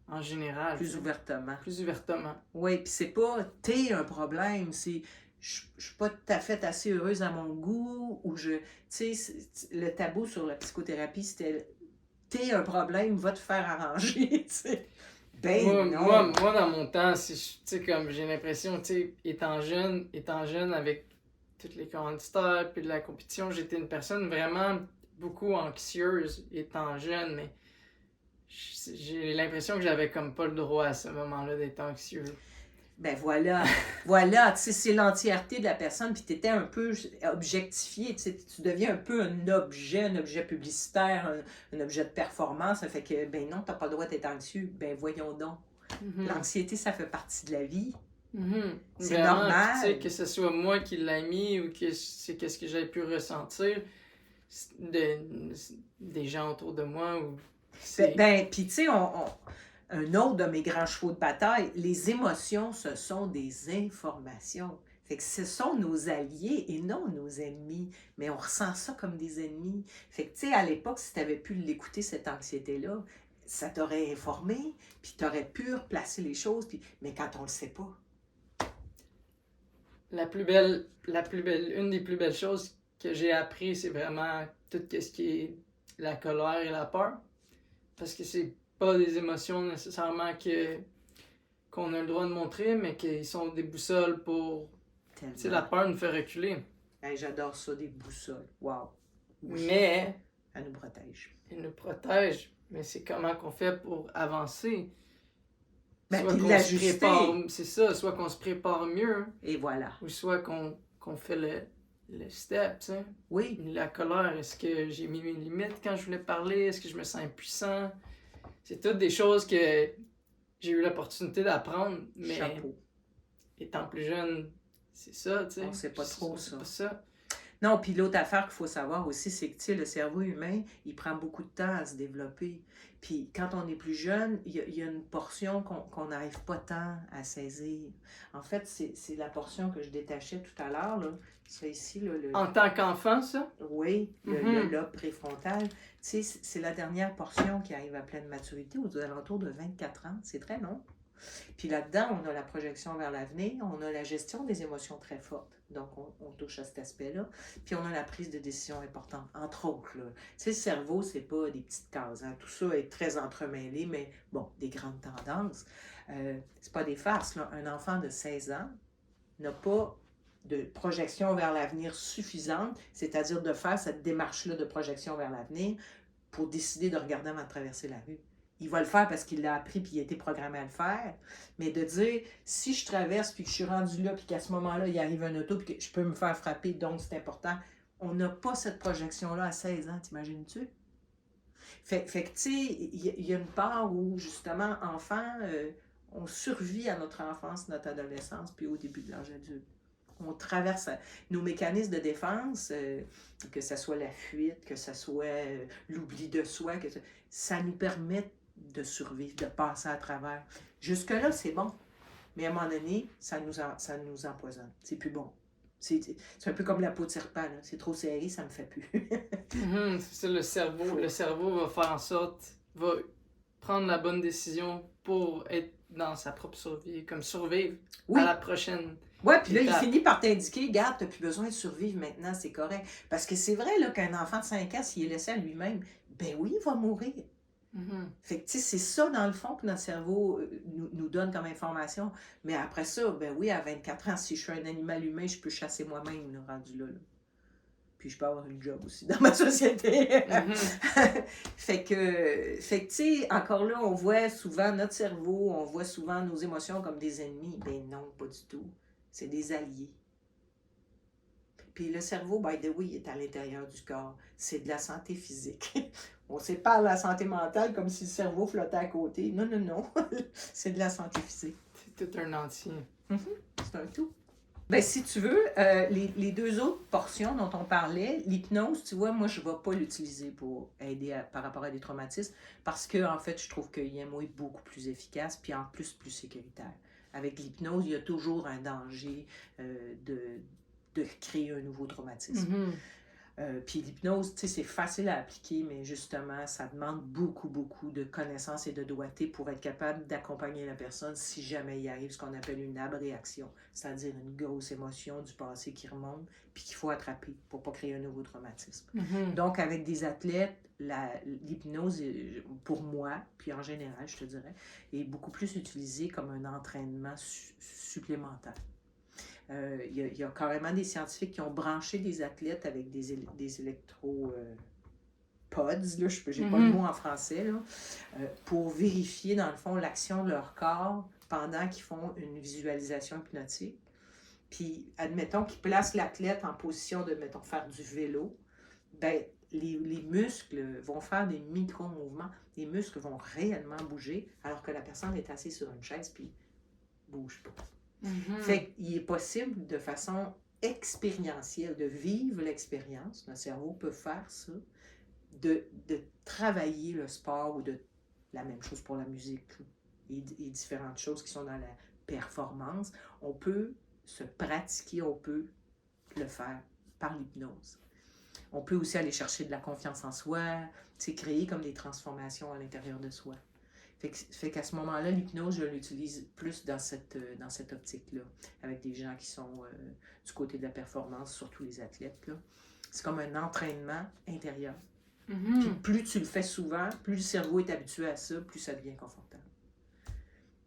en général, tu Plus sais, ouvertement. plus ouvertement. Oui, puis c'est pas t'es un problème, c'est je suis pas tout à fait assez heureuse à mon goût ou je. Tu sais, le tabou sur la psychothérapie, c'était t'es un problème, va te faire arranger, tu sais. Ben non! Moi, dans mon temps, tu sais, comme j'ai l'impression, tu sais, étant jeune avec toutes les commanditaires puis de la compétition, j'étais une personne vraiment beaucoup anxieuse étant jeune, mais j'ai l'impression que j'avais comme pas le droit à ce moment-là d'être anxieux. Ben voilà, voilà, tu sais, c'est l'entièreté de la personne, puis tu étais un peu objectifié, tu sais, tu deviens un peu un objet publicitaire, un objet de performance, ça fait que, ben non, t'as pas le droit d'être anxieux, ben voyons donc. L'anxiété, ça fait partie de la vie, c'est Vraiment, puis tu sais, normal. que ce soit moi qui l'ai mis ou que c'est qu'est-ce que j'ai pu ressentir de, des gens autour de moi ou c'est... Puis tu sais, un autre de mes grands chevaux de bataille, les émotions, ce sont des informations. Fait que ce sont nos alliés et non nos ennemis. Mais on ressent ça comme des ennemis. Fait que, tu sais, à l'époque, si tu avais pu l'écouter, cette anxiété-là, ça t'aurait informé, puis tu aurais pu replacer les choses, puis... mais quand on le sait pas. Une des plus belles choses que j'ai appris, c'est vraiment tout ce qui est la colère et la peur. Parce que c'est pas des émotions nécessairement qu'on a le droit de montrer, mais qu'ils sont des boussoles pour... Tu sais, la Tellement. peur nous fait reculer. Hey, j'adore ça, des boussoles. Wow. Oui. Mais Elle nous protège. elles nous protègent. Mais c'est comment qu'on fait pour avancer. Ben, Soit puis qu'on se l'ajuster. prépare, c'est ça, soit qu'on se prépare mieux, Et voilà. ou soit qu'on fait le step, tu sais. Oui. La colère, est-ce que j'ai mis mes limites quand je voulais parler? Est-ce que je me sens impuissant? C'est toutes des choses que j'ai eu l'opportunité d'apprendre, mais Chapeau. étant plus jeune, c'est ça, tu sais. On sait pas trop ça. C'est pas ça. Non, puis l'autre affaire qu'il faut savoir aussi, c'est que tu sais, le cerveau humain, il prend beaucoup de temps à se développer. Puis quand on est plus jeune, il y a une portion qu'on n'arrive pas tant à saisir. En fait, c'est la portion que je détachais tout à l'heure, là. Ça ici, là, En tant qu'enfant, ça? oui, le lobe préfrontal. Tu sais, c'est la dernière portion qui arrive à pleine maturité, aux alentours de 24 ans. C'est très long. Puis là-dedans, on a la projection vers l'avenir, on a la gestion des émotions très fortes. Donc, on touche à cet aspect-là. Puis on a la prise de décision importante, entre autres. Là. Tu sais, le cerveau, c'est pas des petites cases. Hein. Tout ça est très entremêlé, mais bon, des grandes tendances. C'est pas des farces. Là. Un enfant de 16 ans n'a pas de projection vers l'avenir suffisante, c'est-à-dire de faire cette démarche-là de projection vers l'avenir pour décider de regarder avant de traverser la rue. Il va le faire parce qu'il l'a appris puis il a été programmé à le faire. Mais de dire, si je traverse puis que je suis rendu là puis qu'à ce moment-là, il arrive un auto puis que je peux me faire frapper, donc c'est important. On n'a pas cette projection-là à 16 ans, t'imagines-tu? Fait que, tu sais, il y a une part où, justement, enfant, on survit à notre enfance, notre adolescence, puis au début de l'âge adulte. On traverse nos mécanismes de défense, que ce soit la fuite, que ce soit l'oubli de soi, ça nous permet de survivre, de passer à travers. Jusque-là, c'est bon. Mais à un moment donné, ça nous empoisonne. C'est plus bon. C'est un peu comme la peau de serpent. Là. C'est trop serré, ça me fait plus. C'est ça, le cerveau. Le cerveau va faire en sorte, va prendre la bonne décision pour être dans sa propre survie, comme survivre à la prochaine. Oui, puis là, il finit par t'indiquer, regarde, tu n'as plus besoin de survivre maintenant, c'est correct. Parce que c'est vrai là, qu'un enfant de 5 ans, s'il est laissé à lui-même, ben oui, il va mourir. Fait que, tu sais, c'est ça, dans le fond, que notre cerveau nous donne comme information. Mais après ça, ben oui, à 24 ans, si je suis un animal humain, je peux chasser moi-même, là, rendu là. Puis je peux avoir une job aussi dans ma société. Fait que, tu sais, encore là, on voit souvent notre cerveau, on voit souvent nos émotions comme des ennemis. Ben non, pas du tout. C'est des alliés. Puis le cerveau, by the way, est à l'intérieur du corps. C'est de la santé physique. On sépare la santé mentale comme si le cerveau flottait à côté. Non, non, non. C'est de la santé physique. C'est tout un entier. C'est un tout. Ben, si tu veux, les deux autres portions dont on parlait, l'hypnose, tu vois, moi, je ne vais pas l'utiliser pour aider par rapport à des traumatismes parce que, en fait, je trouve que IMO est beaucoup plus efficace puis en plus sécuritaire. Avec l'hypnose, il y a toujours un danger de créer un nouveau traumatisme. Puis l'hypnose, tu sais, c'est facile à appliquer, mais justement, ça demande beaucoup, beaucoup de connaissances et de doigté pour être capable d'accompagner la personne si jamais il arrive ce qu'on appelle une abréaction, c'est-à-dire une grosse émotion du passé qui remonte, puis qu'il faut attraper pour ne pas créer un nouveau traumatisme. Donc, avec des athlètes, l'hypnose, pour moi, puis en général, je te dirais, est beaucoup plus utilisée comme un entraînement supplémentaire. Il y a carrément des scientifiques qui ont branché des athlètes avec des électropods, là, j'ai pas le mot en français, là, pour vérifier, dans le fond, l'action de leur corps pendant qu'ils font une visualisation hypnotique. Puis, admettons qu'ils placent l'athlète en position de, mettons, faire du vélo, ben les muscles vont faire des micro-mouvements, les muscles vont réellement bouger, alors que la personne est assise sur une chaise puis bouge pas. Fait qu'il est possible de façon expérientielle, de vivre l'expérience, notre cerveau peut faire ça, de travailler le sport ou la même chose pour la musique et différentes choses qui sont dans la performance. On peut se pratiquer, on peut le faire par l'hypnose. On peut aussi aller chercher de la confiance en soi, créer comme des transformations à l'intérieur de soi. Fait qu'à ce moment-là, l'hypnose, je l'utilise plus dans cette optique-là, avec des gens qui sont du côté de la performance, surtout les athlètes, là. C'est comme un entraînement intérieur. Puis plus tu le fais souvent, plus le cerveau est habitué à ça, plus ça devient confortable.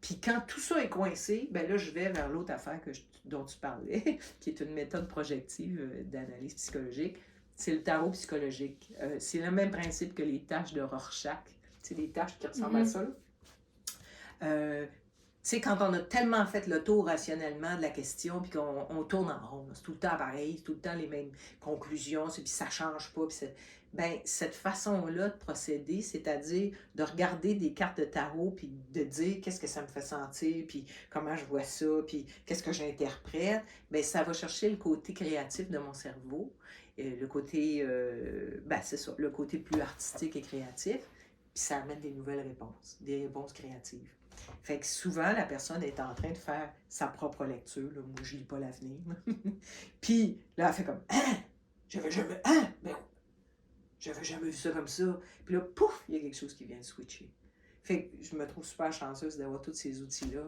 Puis quand tout ça est coincé, ben là, je vais vers l'autre affaire dont tu parlais, qui est une méthode projective d'analyse psychologique. C'est le tarot psychologique. C'est le même principe que les tâches de Rorschach. C'est des tâches qui ressemblent à ça, là. Quand on a tellement fait le tour rationnellement de la question, puis qu'on tourne en rond, c'est tout le temps pareil, c'est tout le temps les mêmes conclusions, puis ça change pas. Puis cette façon-là de procéder, c'est-à-dire de regarder des cartes de tarot, puis de dire qu'est-ce que ça me fait sentir, puis comment je vois ça, puis qu'est-ce que j'interprète, ça va chercher le côté créatif de mon cerveau, le côté, c'est ça, le côté plus artistique et créatif, puis ça amène des nouvelles réponses, des réponses créatives. Fait que souvent, la personne est en train de faire sa propre lecture. Là. Moi, je lis pas l'avenir. Puis là, elle fait comme « Ah! J'avais jamais vu ça comme ça. » Puis là, pouf, il y a quelque chose qui vient de switcher. Fait que je me trouve super chanceuse d'avoir tous ces outils-là.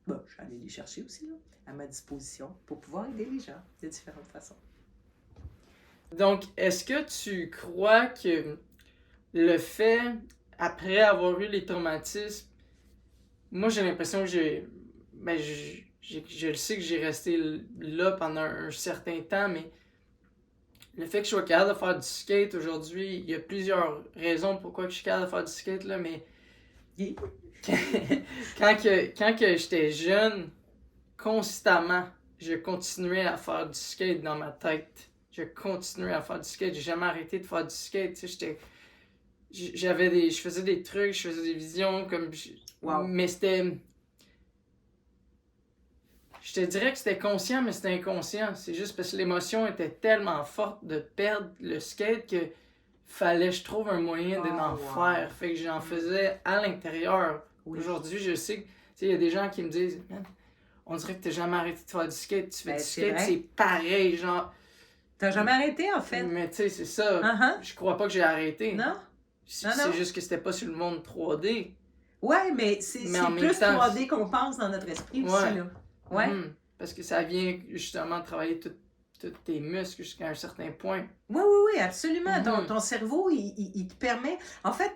Je vais aller les chercher aussi, là, à ma disposition, pour pouvoir aider les gens de différentes façons. Donc, est-ce que tu crois que le fait, après avoir eu les traumatismes, moi j'ai l'impression que je le sais que j'ai resté là pendant un certain temps, mais le fait que je sois capable de faire du skate aujourd'hui, il y a plusieurs raisons pourquoi je suis capable de faire du skate, là, mais quand que j'étais jeune, constamment, je continuais à faire du skate dans ma tête. Je continuais à faire du skate, j'ai jamais arrêté de faire du skate, tu sais, je faisais des trucs, je faisais des visions, comme... Wow. Mais c'était... Je te dirais que c'était conscient, mais c'était inconscient. C'est juste parce que l'émotion était tellement forte de perdre le skate que fallait que je trouve un moyen d'en faire. Fait que j'en faisais à l'intérieur. Oui. Aujourd'hui, je sais que... il y a des gens qui me disent « On dirait que t'as jamais arrêté de faire du skate. Tu fais du skate, c'est pareil, genre... » T'as jamais arrêté, en fait. Mais tu sais, c'est ça. Je crois pas que j'ai arrêté. Non? C'est juste que c'était pas sur le monde 3D. Ouais, mais c'est plus 3D qu'on pense dans notre esprit aussi, là. Ouais. Parce que ça vient justement travailler tous tes muscles jusqu'à un certain point. Oui, absolument. Ton cerveau, il te permet... En fait,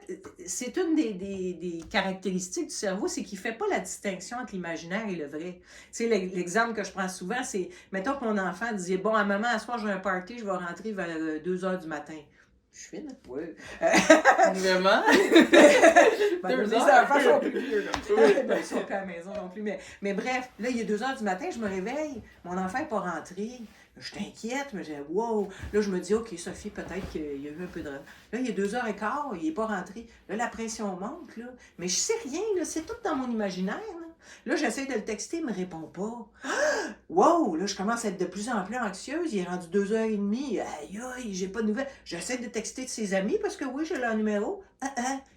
c'est une des caractéristiques du cerveau, c'est qu'il ne fait pas la distinction entre l'imaginaire et le vrai. Tu sais, l'exemple que je prends souvent, c'est, mettons que mon enfant disait, bon, à maman, à soir, j'ai un party, je vais rentrer vers 2h du matin. Je suis fine, oui. Vraiment? Les enfants sont plus vieux, là. Ils sont plus à la maison non plus. Mais bref, là, il est 2h du matin, je me réveille. Mon enfant n'est pas rentré. Je t'inquiète, mais j'ai wow. Là, je me dis, OK, Sophie, peut-être qu'il y a eu un peu de... Là, il est 2h15, il n'est pas rentré. Là, la pression monte, là. Mais je sais rien, là. C'est tout dans mon imaginaire, là. Là, j'essaie de le texter, il ne me répond pas. wow, là, je commence à être de plus en plus anxieuse. Il est rendu 2h30. Aïe, aïe, j'ai pas de nouvelles. J'essaie de texter de ses amis parce que oui, j'ai leur numéro.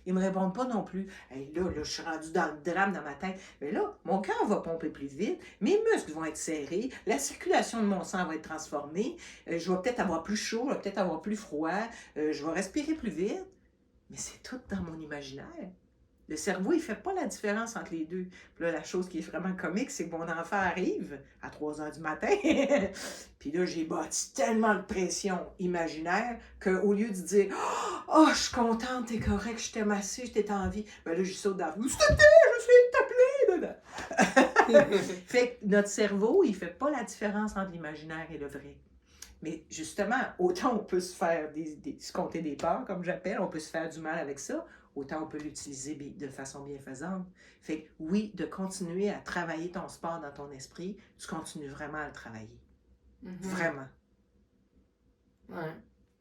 Ils me répondent pas non plus. Hey, là, je suis rendue dans le drame dans ma tête. Mais là, mon cœur va pomper plus vite. Mes muscles vont être serrés. La circulation de mon sang va être transformée. Je vais peut-être avoir plus chaud, je vais peut-être avoir plus froid. Je vais respirer plus vite. Mais c'est tout dans mon imaginaire. Le cerveau, il ne fait pas la différence entre les deux. Puis là, la chose qui est vraiment comique, c'est que mon enfant arrive à 3h du matin. Puis là, j'ai bâti tellement de pression imaginaire qu'au lieu de dire « Oh, je suis contente, t'es correct, je t'aime assez, je t'ai en vie. » Ben là, je saute dans la rue. « S'il te plaît, je suis t'appeler! » Fait que notre cerveau, il ne fait pas la différence entre l'imaginaire et le vrai. Mais justement, autant on peut se faire se compter des peurs, comme j'appelle, on peut se faire du mal avec ça, autant on peut l'utiliser de façon bienfaisante. Fait que oui, de continuer à travailler ton sport dans ton esprit, tu continues vraiment à le travailler. Vraiment. Ouais.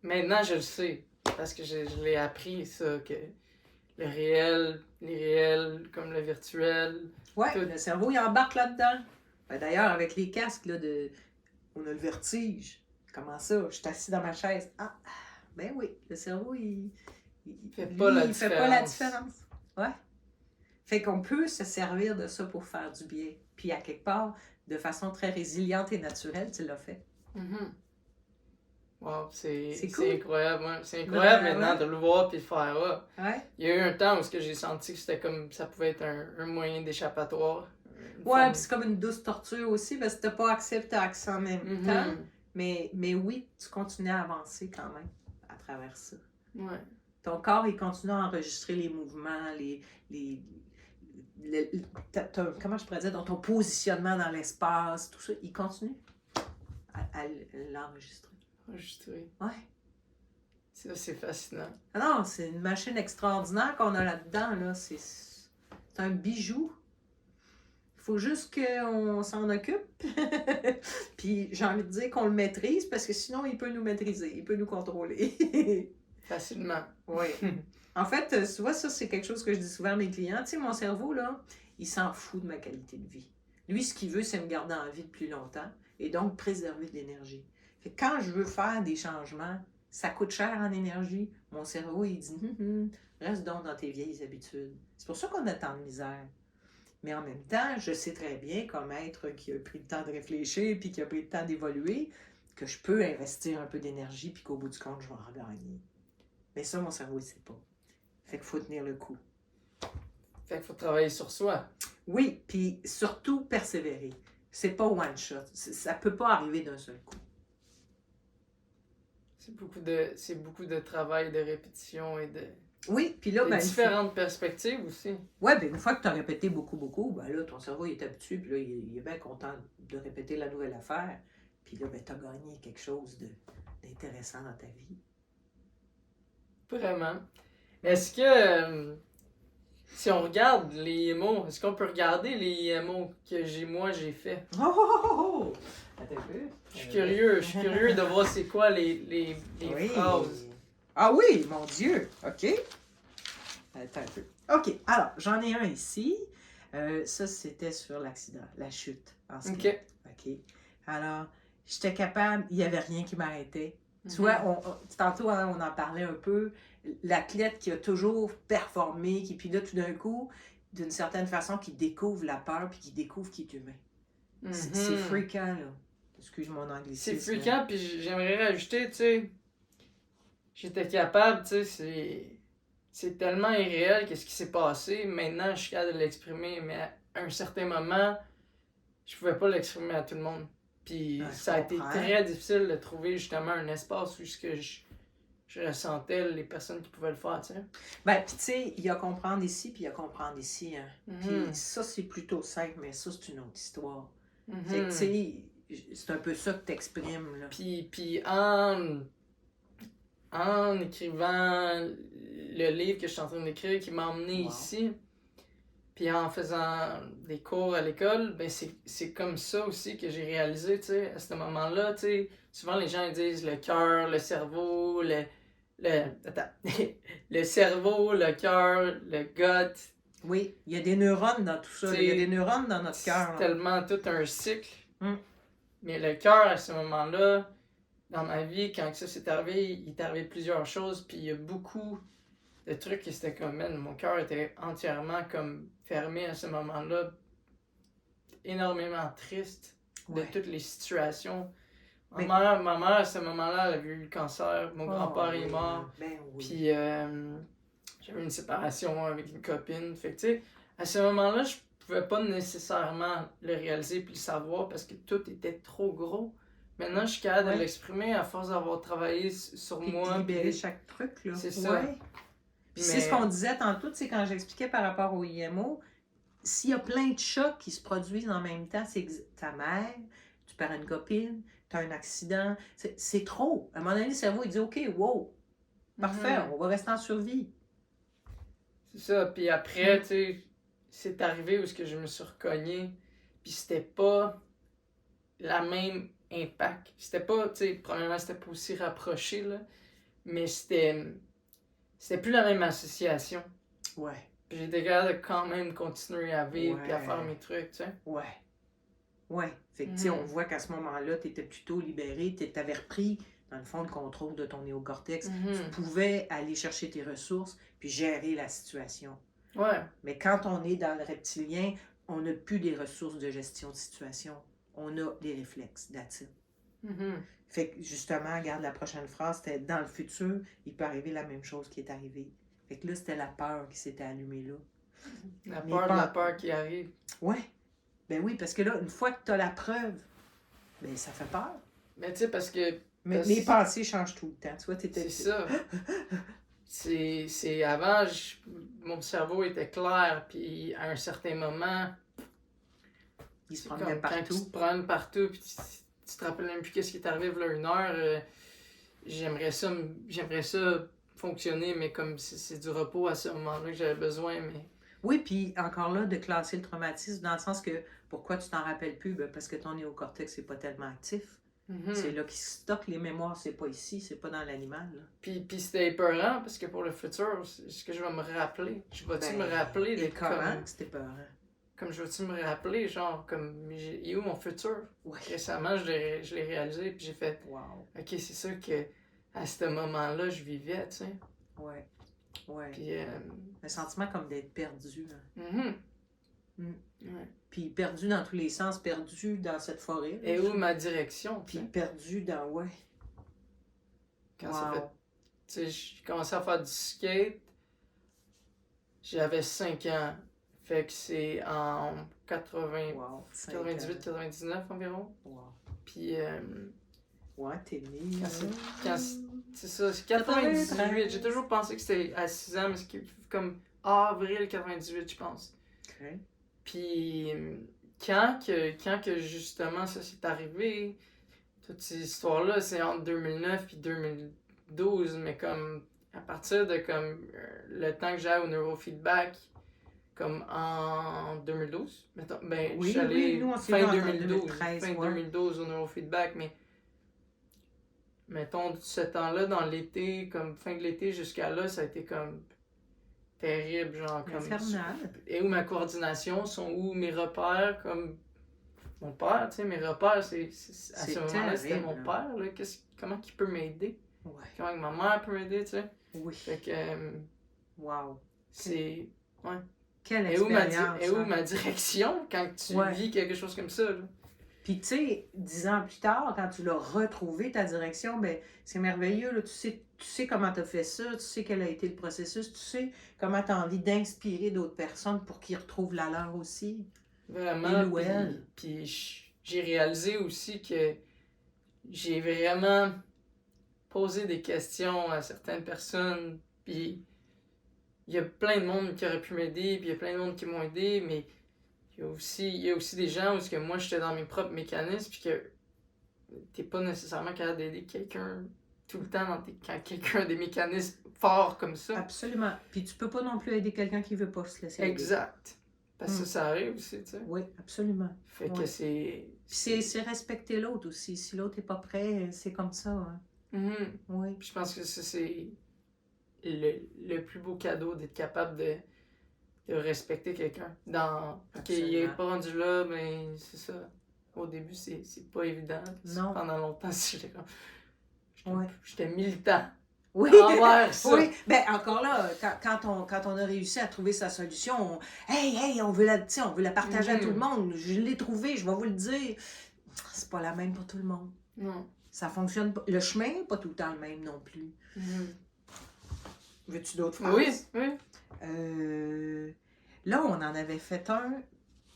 Maintenant, je le sais, parce que je l'ai appris, ça, que le réel, les réels, comme le virtuel... Ouais, tout... le cerveau, il embarque là-dedans. Ben, d'ailleurs, avec les casques, là, on a le vertige. Comment ça? Je suis assis dans ma chaise. Ah, ben oui, le cerveau, il fait pas la différence. Ouais. Fait qu'on peut se servir de ça pour faire du bien. Puis à quelque part, de façon très résiliente et naturelle, tu l'as fait. Wow, c'est cool. incroyable. Ouais. C'est incroyable maintenant de le voir puis de faire. Ouais. Il y a eu un temps où j'ai senti que c'était comme ça pouvait être un moyen d'échappatoire. Ouais, puis c'est comme une douce torture aussi, parce que t'as pas accepté en même temps. Mais oui, tu continues à avancer quand même à travers ça. Ouais. Ton corps, il continue à enregistrer les mouvements, comment je pourrais dire, dans ton positionnement dans l'espace, tout ça, il continue à l'enregistrer. Enregistrer. Ouais. Ça, c'est fascinant. Ah non, c'est une machine extraordinaire qu'on a là-dedans, là. C'est un bijou. Il faut juste qu'on s'en occupe. Puis j'ai envie de dire qu'on le maîtrise parce que sinon, il peut nous maîtriser, il peut nous contrôler. Facilement. Oui. En fait, tu vois, ça, c'est quelque chose que je dis souvent à mes clients. Tu sais, mon cerveau, là, il s'en fout de ma qualité de vie. Lui, ce qu'il veut, c'est me garder en vie de plus longtemps et donc préserver de l'énergie. Fait que quand je veux faire des changements, ça coûte cher en énergie. Mon cerveau, il dit reste donc dans tes vieilles habitudes. C'est pour ça qu'on a tant de misère. Mais en même temps, je sais très bien, comme être qui a pris le temps de réfléchir puis qui a pris le temps d'évoluer, que je peux investir un peu d'énergie puis qu'au bout du compte, je vais en regagner. Mais ça, mon cerveau, il ne sait pas. Fait qu'il faut tenir le coup. Fait qu'il faut travailler sur soi. Oui, puis surtout persévérer. C'est pas one shot. Ça peut pas arriver d'un seul coup. C'est beaucoup de travail, de répétition et de... Oui, puis là, différentes perspectives aussi. Oui, bien une fois que tu as répété beaucoup, ben là, ton cerveau il est habitué, puis là, il est bien content de répéter la nouvelle affaire. Puis là, ben, tu as gagné quelque chose d'intéressant dans ta vie. Vraiment. Est-ce que, si on regarde les IMO, est-ce qu'on peut regarder les IMO que j'ai fait? Oh! Attends un peu. Je suis curieux de voir c'est quoi les phrases. Ah oui, mon Dieu! OK. Attends un peu. OK, alors, j'en ai un ici. Ça, c'était sur l'accident, la chute en ski. OK. Alors, j'étais capable, il n'y avait rien qui m'arrêtait. Tu vois, tantôt, on en parlait un peu. L'athlète qui a toujours performé, puis là, tout d'un coup, d'une certaine façon, qui découvre la peur, puis qui découvre qu'il est humain. C'est fréquent, là. Excuse mon anglicisme. C'est fréquent, puis j'aimerais rajouter, tu sais, j'étais capable, tu sais, c'est tellement irréel qu'est-ce qui s'est passé. Maintenant, je suis capable de l'exprimer, mais à un certain moment, je pouvais pas l'exprimer à tout le monde. Puis ça a été très difficile de trouver justement un espace où je ressentais les personnes qui pouvaient le faire, tu sais. Ben, puis tu sais, il y a comprendre ici, puis il y a comprendre ici, hein. Puis ça, c'est plutôt simple, mais ça, c'est une autre histoire. Fait que tu sais, c'est un peu ça que t'exprimes, là. Puis en écrivant le livre que je suis en train d'écrire, qui m'a emmené ici, puis en faisant des cours à l'école, ben c'est comme ça aussi que j'ai réalisé, tu sais, à ce moment-là, tu sais, souvent les gens ils disent le cœur, le cerveau, le cerveau, le cœur, le gut. Oui, il y a des neurones dans tout ça, il y a des neurones dans notre cœur. C'est tellement tout un cycle. Mais le cœur, à ce moment-là, dans ma vie, quand ça s'est arrivé, il est arrivé plusieurs choses, puis il y a beaucoup de trucs qui étaient comme, man, mon cœur était entièrement comme fermé à ce moment-là, énormément triste de Ouais. toutes les situations. Mais- Ma mère, à ce moment-là, elle avait eu le cancer, mon grand-père est oui, mort, Ben oui. puis j'avais une séparation avec une copine. Fait que, tu sais, à ce moment-là, je pouvais pas nécessairement le réaliser puis le savoir parce que tout était trop gros. Maintenant, je suis capable de Ouais. l'exprimer à force d'avoir travaillé sur Puis moi. de libérer puis- chaque truc, là. C'est ça. Ouais. Puis c'est Mais- ce qu'on disait tantôt, tu sais, quand j'expliquais par rapport au IMO, s'il y a plein de chocs qui se produisent en même temps, c'est que ta mère, tu perds une copine, tu as un accident, c'est trop. À un moment donné, le cerveau, il dit, OK, wow, parfait, Mhm. on va rester en survie. C'est ça. Puis après, tu sais, c'est arrivé où ce que je me suis recogné. Puis c'était pas la même impact. C'était pas, tu sais, premièrement, c'était pas aussi rapproché, là. Mais c'était plus la même association. Ouais, Puis j'étais capable de quand même continuer à vivre Ouais. puis à faire mes trucs, tu sais. ouais. Ouais. Fait que, tu sais, Mhm. on voit qu'à ce moment-là, tu étais plutôt libéré, tu avais repris, dans le fond, le contrôle de ton néocortex. Mhm. Tu pouvais aller chercher tes ressources puis gérer la situation. Ouais. Mais quand on est dans le reptilien, on n'a plus des ressources de gestion de situation. On a des réflexes, that's it. Mhm. Fait que justement, regarde la prochaine phrase, c'était dans le futur, il peut arriver la même chose qui est arrivée. Fait que là, c'était la peur qui s'était allumée là. La Mais peur de pas- la peur qui arrive. Ouais. Ben oui, parce que là, une fois que tu as la preuve, ben ça fait peur. Mais tu sais, parce que Mais Parce- les pensées changent tout le temps. Tu vois, c'est ça. C'est avant, mon cerveau était clair, puis à un certain moment, Il se c'est promenait comme quand tu partout. te promènes partout, puis tu te rappelles même plus qu'est-ce qui est arrivé voilà une heure. J'aimerais ça fonctionner, mais comme c'est du repos à ce moment-là que j'avais besoin, mais Oui, puis encore là, de classer le traumatisme dans le sens que pourquoi tu t'en rappelles plus? Ben, parce que ton néocortex n'est pas tellement actif. Mhm. C'est là qu'il stocke les mémoires, c'est pas ici, c'est pas dans l'animal. là. Puis c'était épeurant parce que pour le futur, est-ce que je vais me rappeler? Je vais-tu me rappeler Et d'être comment comme, que c'était peurant? comme je vais-tu me rappeler, genre, comme, il est où mon futur? Oui. Récemment, je l'ai réalisé, puis j'ai fait, Wow. ok, c'est ça que à ce moment-là, je vivais, tu sais. Ouais. Ouais. Puis, Un sentiment comme d'être perdu. Là. mhm. Mm. Ouais. Puis perdu dans tous les sens, perdu dans cette forêt. là, Et je où trouve. ma direction, tu Puis sais. perdu dans. Ouais. Quand ça fait, Wow. tu sais, j'ai commencé à faire du skate, j'avais 5 ans. Fait que c'est en 80, Wow. 5 98, ans. 99 environ. Wow. Puis, Ouais, t'es né. Quand là. c'est ça, c'est 98. J'ai toujours pensé que c'était à 6 ans, mais c'est comme avril 98, je pense. Ok. Puis, quand que justement ça s'est arrivé, toutes ces histoires-là, c'est entre 2009 et 2012, mais comme à partir de comme le temps que j'ai au neurofeedback, comme en 2012, mettons, ben, Oui, je suis allé oui, nous, on s'est fin vu en 2012, 2013, fin ouais. 2012 au neurofeedback, mais mettons, ce temps-là, dans l'été, comme fin de l'été jusqu'à là, ça a été comme terrible, genre comme... Infernal. Et où ma coordination, sont où mes repères, comme mon père, tu sais, mes repères, à ce C'est moment-là, c'était terrible, mon là. père, là, comment il peut m'aider? Ouais. Comment ma mère peut m'aider, tu sais? Oui. Fait que, Wow. c'est... Quelle Et où, expérience. et où hein. ma direction quand tu Ouais. vis quelque chose comme ça, là? Puis, tu sais, 10 ans plus tard, quand tu l'as retrouvé, ta direction, ben c'est merveilleux. Là. Tu sais comment tu as fait ça, tu sais quel a été le processus, tu sais comment tu as envie d'inspirer d'autres personnes pour qu'ils retrouvent la leur aussi. Vraiment. Il ou elle. Puis j'ai réalisé aussi que j'ai vraiment posé des questions à certaines personnes. Puis il y a plein de monde qui aurait pu m'aider, puis il y a plein de monde qui m'ont aidé, mais il y a aussi des gens où que moi j'étais dans mes propres mécanismes, puis que t'es pas nécessairement capable d'aider quelqu'un tout le temps quand quelqu'un a des mécanismes forts comme ça. Absolument. Puis tu peux pas non plus aider quelqu'un qui veut pas se laisser aider. Exact. Parce que ça arrive aussi, tu sais. Oui, absolument. Fait que Ouais. c'est. Puis c'est respecter l'autre aussi. Si l'autre n'est pas prêt, c'est comme ça. Hein. Mhm. Oui. Puis je pense que ça, c'est le plus beau cadeau d'être capable de respecter quelqu'un. Ok, il est Absolument. pas rendu là, mais c'est ça. au début, c'est pas évident. Non. Pendant longtemps, Ouais. j'étais militant. Oui, Envers ça. oui. Ben encore là, quand on a réussi à trouver sa solution, hey, on veut on veut la partager à tout le monde. Je l'ai trouvé, je vais vous le dire. C'est pas la même pour tout le monde. Non. Ça fonctionne pas. Le chemin n'est pas tout le temps le même non plus. Veux-tu d'autres phrases? Oui. Là, on en avait fait un.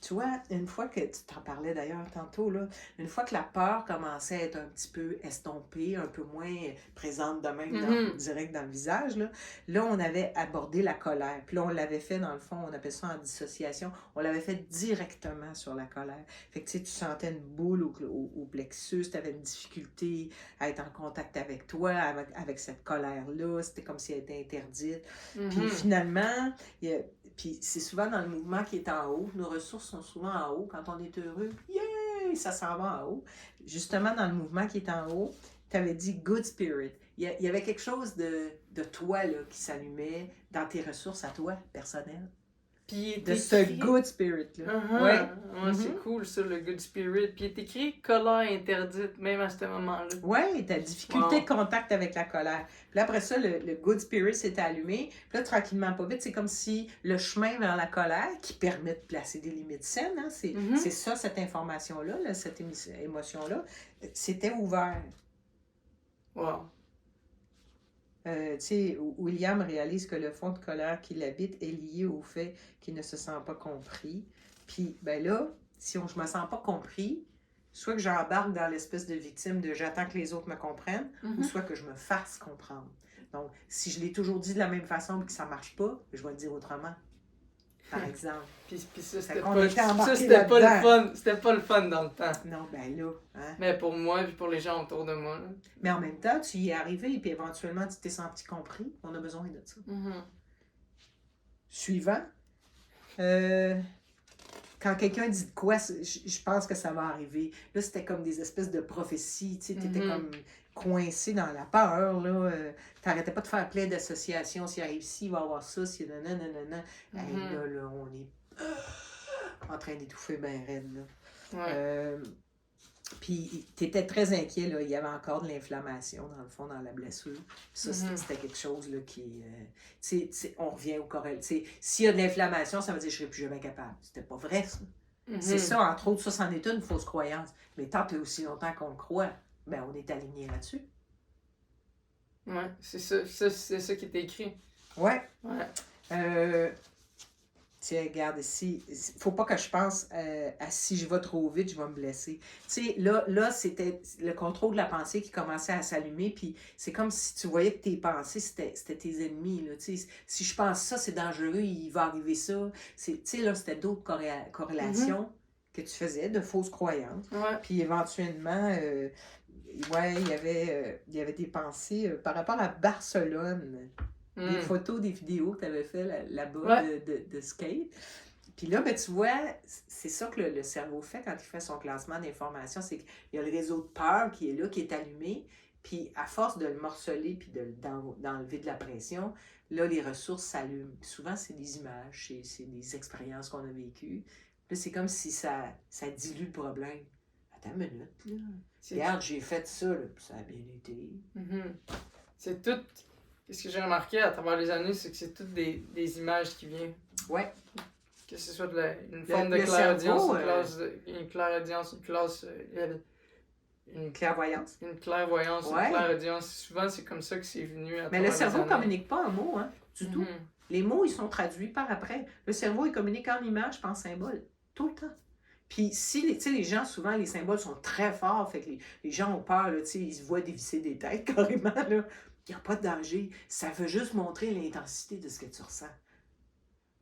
Tu vois, une fois que, tu t'en parlais d'ailleurs tantôt, là, une fois que la peur commençait à être un petit peu estompée, un peu moins présente de même direct dans le visage, là, on avait abordé la colère. Puis là, on l'avait fait, dans le fond, on appelle ça en dissociation, on l'avait fait directement sur la colère. Fait que tu sais, tu sentais une boule au plexus, tu avais une difficulté à être en contact avec toi, avec cette colère-là, c'était comme si elle était interdite. Puis finalement, puis c'est souvent dans le mouvement qui est en haut. Nos ressources sont souvent en haut. Quand on est heureux, yeah, ça s'en va en haut. Justement, dans le mouvement qui est en haut, tu avais dit good spirit. Il y avait quelque chose de toi là, qui s'allumait dans tes ressources à toi, personnelles. Puis de ce good spirit-là. Ouais, c'est cool ça, le good spirit. Puis il est écrit colère interdite, même à ce moment-là. Oui, ta difficulté de contact avec la colère. Puis là, après ça, le good spirit s'est allumé. Puis là, tranquillement, pas vite, c'est comme si le chemin vers la colère, qui permet de placer des limites saines, hein, c'est ça, cette information-là, là, cette émotion-là, c'était ouvert. Wow. Tu sais, William réalise que le fond de colère qui l'habite est lié au fait qu'il ne se sent pas compris. Puis, ben là, si je me sens pas compris, soit que j'embarque dans l'espèce de victime de j'attends que les autres me comprennent, ou soit que je me fasse comprendre. Donc, si je l'ai toujours dit de la même façon et que ça marche pas, je vais le dire autrement. Par exemple. Puis ça, c'était pas le fun. C'était pas le fun dans le temps. Non, ben là. Hein? Mais pour moi et pour les gens autour de moi. Là. Mais en même temps, tu y es arrivé et puis éventuellement, tu t'es senti compris. On a besoin de ça. Suivant. Quand quelqu'un dit de quoi, je pense que ça va arriver. Là, c'était comme des espèces de prophéties. Tu étais comme coincé dans la peur. T'arrêtais pas de faire plein d'associations. S'il arrive ci, il va y avoir ça. S'il y a nanana. Là, on est en train d'étouffer bien raide. Là. Ouais. Puis, t'étais très inquiet. Là. Il y avait encore de l'inflammation, dans le fond, dans la blessure. Ça, c'était quelque chose là, qui... on revient au corrèle. S'il y a de l'inflammation, ça veut dire que je ne serai plus jamais capable. C'était pas vrai, ça. C'est ça, entre autres, ça, c'en est une fausse croyance. Mais tant et aussi longtemps qu'on le croit, ben on est aligné là-dessus. Ouais, c'est ça qui est écrit. Ouais. Tiens, regarde ici, faut pas que je pense à si je vais trop vite, je vais me blesser. Tu sais, là, c'était le contrôle de la pensée qui commençait à s'allumer, puis c'est comme si tu voyais que tes pensées, c'était tes ennemis, là, tu sais. Si je pense ça, c'est dangereux, il va arriver ça. Tu sais, là, c'était d'autres corrélations que tu faisais, de fausses croyances. Ouais. Puis éventuellement, il y avait des pensées par rapport à Barcelone. Des photos, des vidéos que tu avais fait là-bas de skate. Puis là, ben, tu vois, c'est ça que le cerveau fait quand il fait son classement d'informations, c'est qu'il y a le réseau de peur qui est là, qui est allumé. Puis à force de le morceler puis d'enlever de la pression, là, les ressources s'allument. Souvent, c'est des images, c'est des expériences qu'on a vécues. Là, c'est comme si ça dilue le problème. Attends une minute, là. Regarde, j'ai fait ça, là, puis ça a bien été. C'est tout... Ce que j'ai remarqué à travers les années, c'est que c'est toutes des images qui viennent. Ouais. Que ce soit une forme de clairaudience, une clairaudience, une clairvoyance. Une clairvoyance, une clairaudience. Souvent, c'est comme ça que c'est venu à travers les années. Mais le cerveau ne communique pas en mots, hein, du tout. Les mots, ils sont traduits par après. Le cerveau, il communique en images, pas en symboles. Tout le temps. Puis si les gens, souvent, les symboles sont très forts, fait que les gens ont peur, là, ils se voient dévisser des têtes carrément, là. Il n'y a pas de danger. Ça veut juste montrer l'intensité de ce que tu ressens.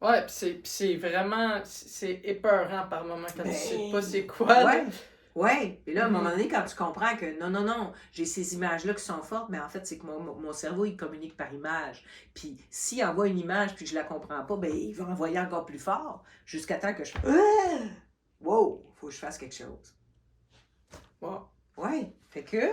Ouais, puis c'est vraiment... C'est épeurant par moments quand tu sais pas c'est quoi. Ouais. Et là, à un moment donné, quand tu comprends que non, j'ai ces images-là qui sont fortes, mais en fait, c'est que mon cerveau, il communique par image. Puis s'il envoie une image puis que je la comprends pas, ben il va envoyer encore plus fort jusqu'à temps que je... Wow! Faut que je fasse quelque chose. Wow. Ouais. Fait que...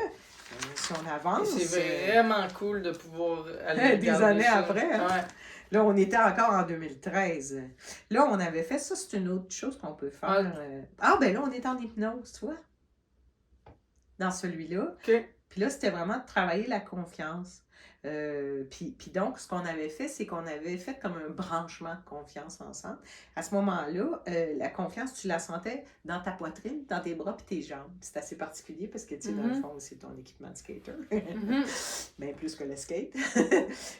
si on Et avance... c'est vraiment cool de pouvoir aller des regarder années ça. après, hein? Ouais. Là, on était encore en 2013. Là, on avait fait ça, c'est une autre chose qu'on peut faire. Ah, ben là, on est en hypnose, tu vois, dans celui-là. OK. Puis là, c'était vraiment de travailler la confiance. Puis donc, ce qu'on avait fait, c'est qu'on avait fait comme un branchement de confiance ensemble. À ce moment-là, la confiance, tu la sentais dans ta poitrine, dans tes bras puis tes jambes. C'est assez particulier parce que, tu sais, dans le fond, c'est ton équipement de skater. Bien plus que le skate.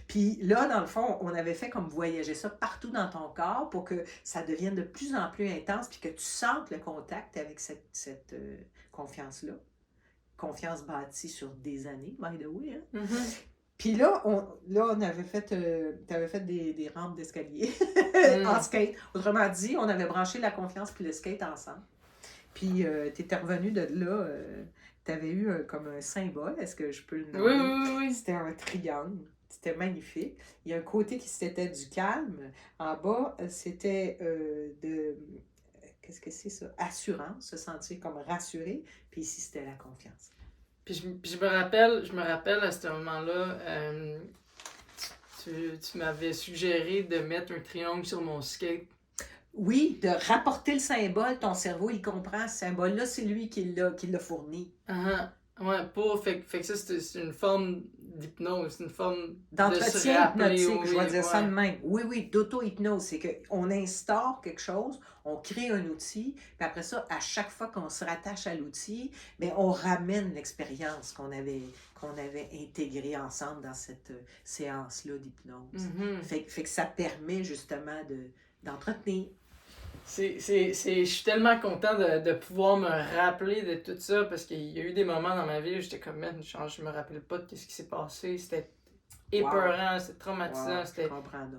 Puis là, dans le fond, on avait fait comme voyager ça partout dans ton corps pour que ça devienne de plus en plus intense puis que tu sentes le contact avec cette confiance-là. Confiance bâtie sur des années, by the way. Hein? Puis là, on avait fait, t'avais fait des rampes d'escalier en skate. Autrement dit, on avait branché la confiance puis le skate ensemble. Puis t'étais revenu de là, t'avais eu comme un symbole, est-ce que je peux le nommer? Oui. C'était un triangle. C'était magnifique. Il y a un côté qui c'était du calme. En bas, c'était de... Qu'est-ce que c'est ça? Assurance, se sentir comme rassuré. Puis ici, c'était la confiance. Puis je me rappelle à ce moment-là, tu m'avais suggéré de mettre un triangle sur mon skate. Oui, de rapporter le symbole, ton cerveau, il comprend ce symbole-là, c'est lui qui l'a fourni. Ouais, fait que ça, c'est une forme d'hypnose, c'est une forme d'entretien hypnotique, je vais dire ça ouais. de même. Oui, d'auto-hypnose. C'est qu'on instaure quelque chose, on crée un outil, puis après ça, à chaque fois qu'on se rattache à l'outil, bien, on ramène l'expérience qu'on avait intégrée ensemble dans cette séance-là d'hypnose. Fait que ça permet justement d'entretenir. Je suis tellement content de pouvoir me rappeler de tout ça parce qu'il y a eu des moments dans ma vie où j'étais comme, man, je me rappelle pas de ce qui s'est passé. C'était épeurant, c'était traumatisant, c'était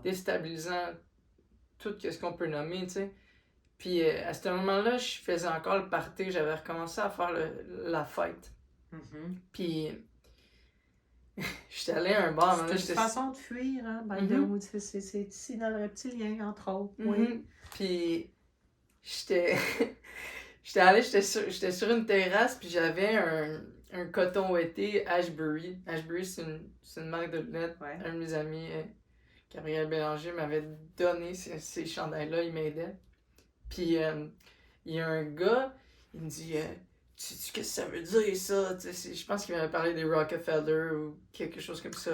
déstabilisant, tout ce qu'on peut nommer, tu sais. Puis à ce moment-là, je faisais encore le party, j'avais recommencé à faire la fête. Puis j'étais allé à un bar. C'est une façon de fuir, hein, c'est ici dans le reptilien, entre autres. Oui. Puis j'étais sur une terrasse, puis j'avais un coton ouaté Ashbury. Ashbury, c'est une marque de lunettes. Un de mes amis, Gabriel Bélanger, m'avait donné ces chandails-là, il m'aidait. Puis il y a un gars, il me dit qu'est-ce que ça veut dire ça? Je pense qu'il m'avait parlé des Rockefeller ou quelque chose comme ça.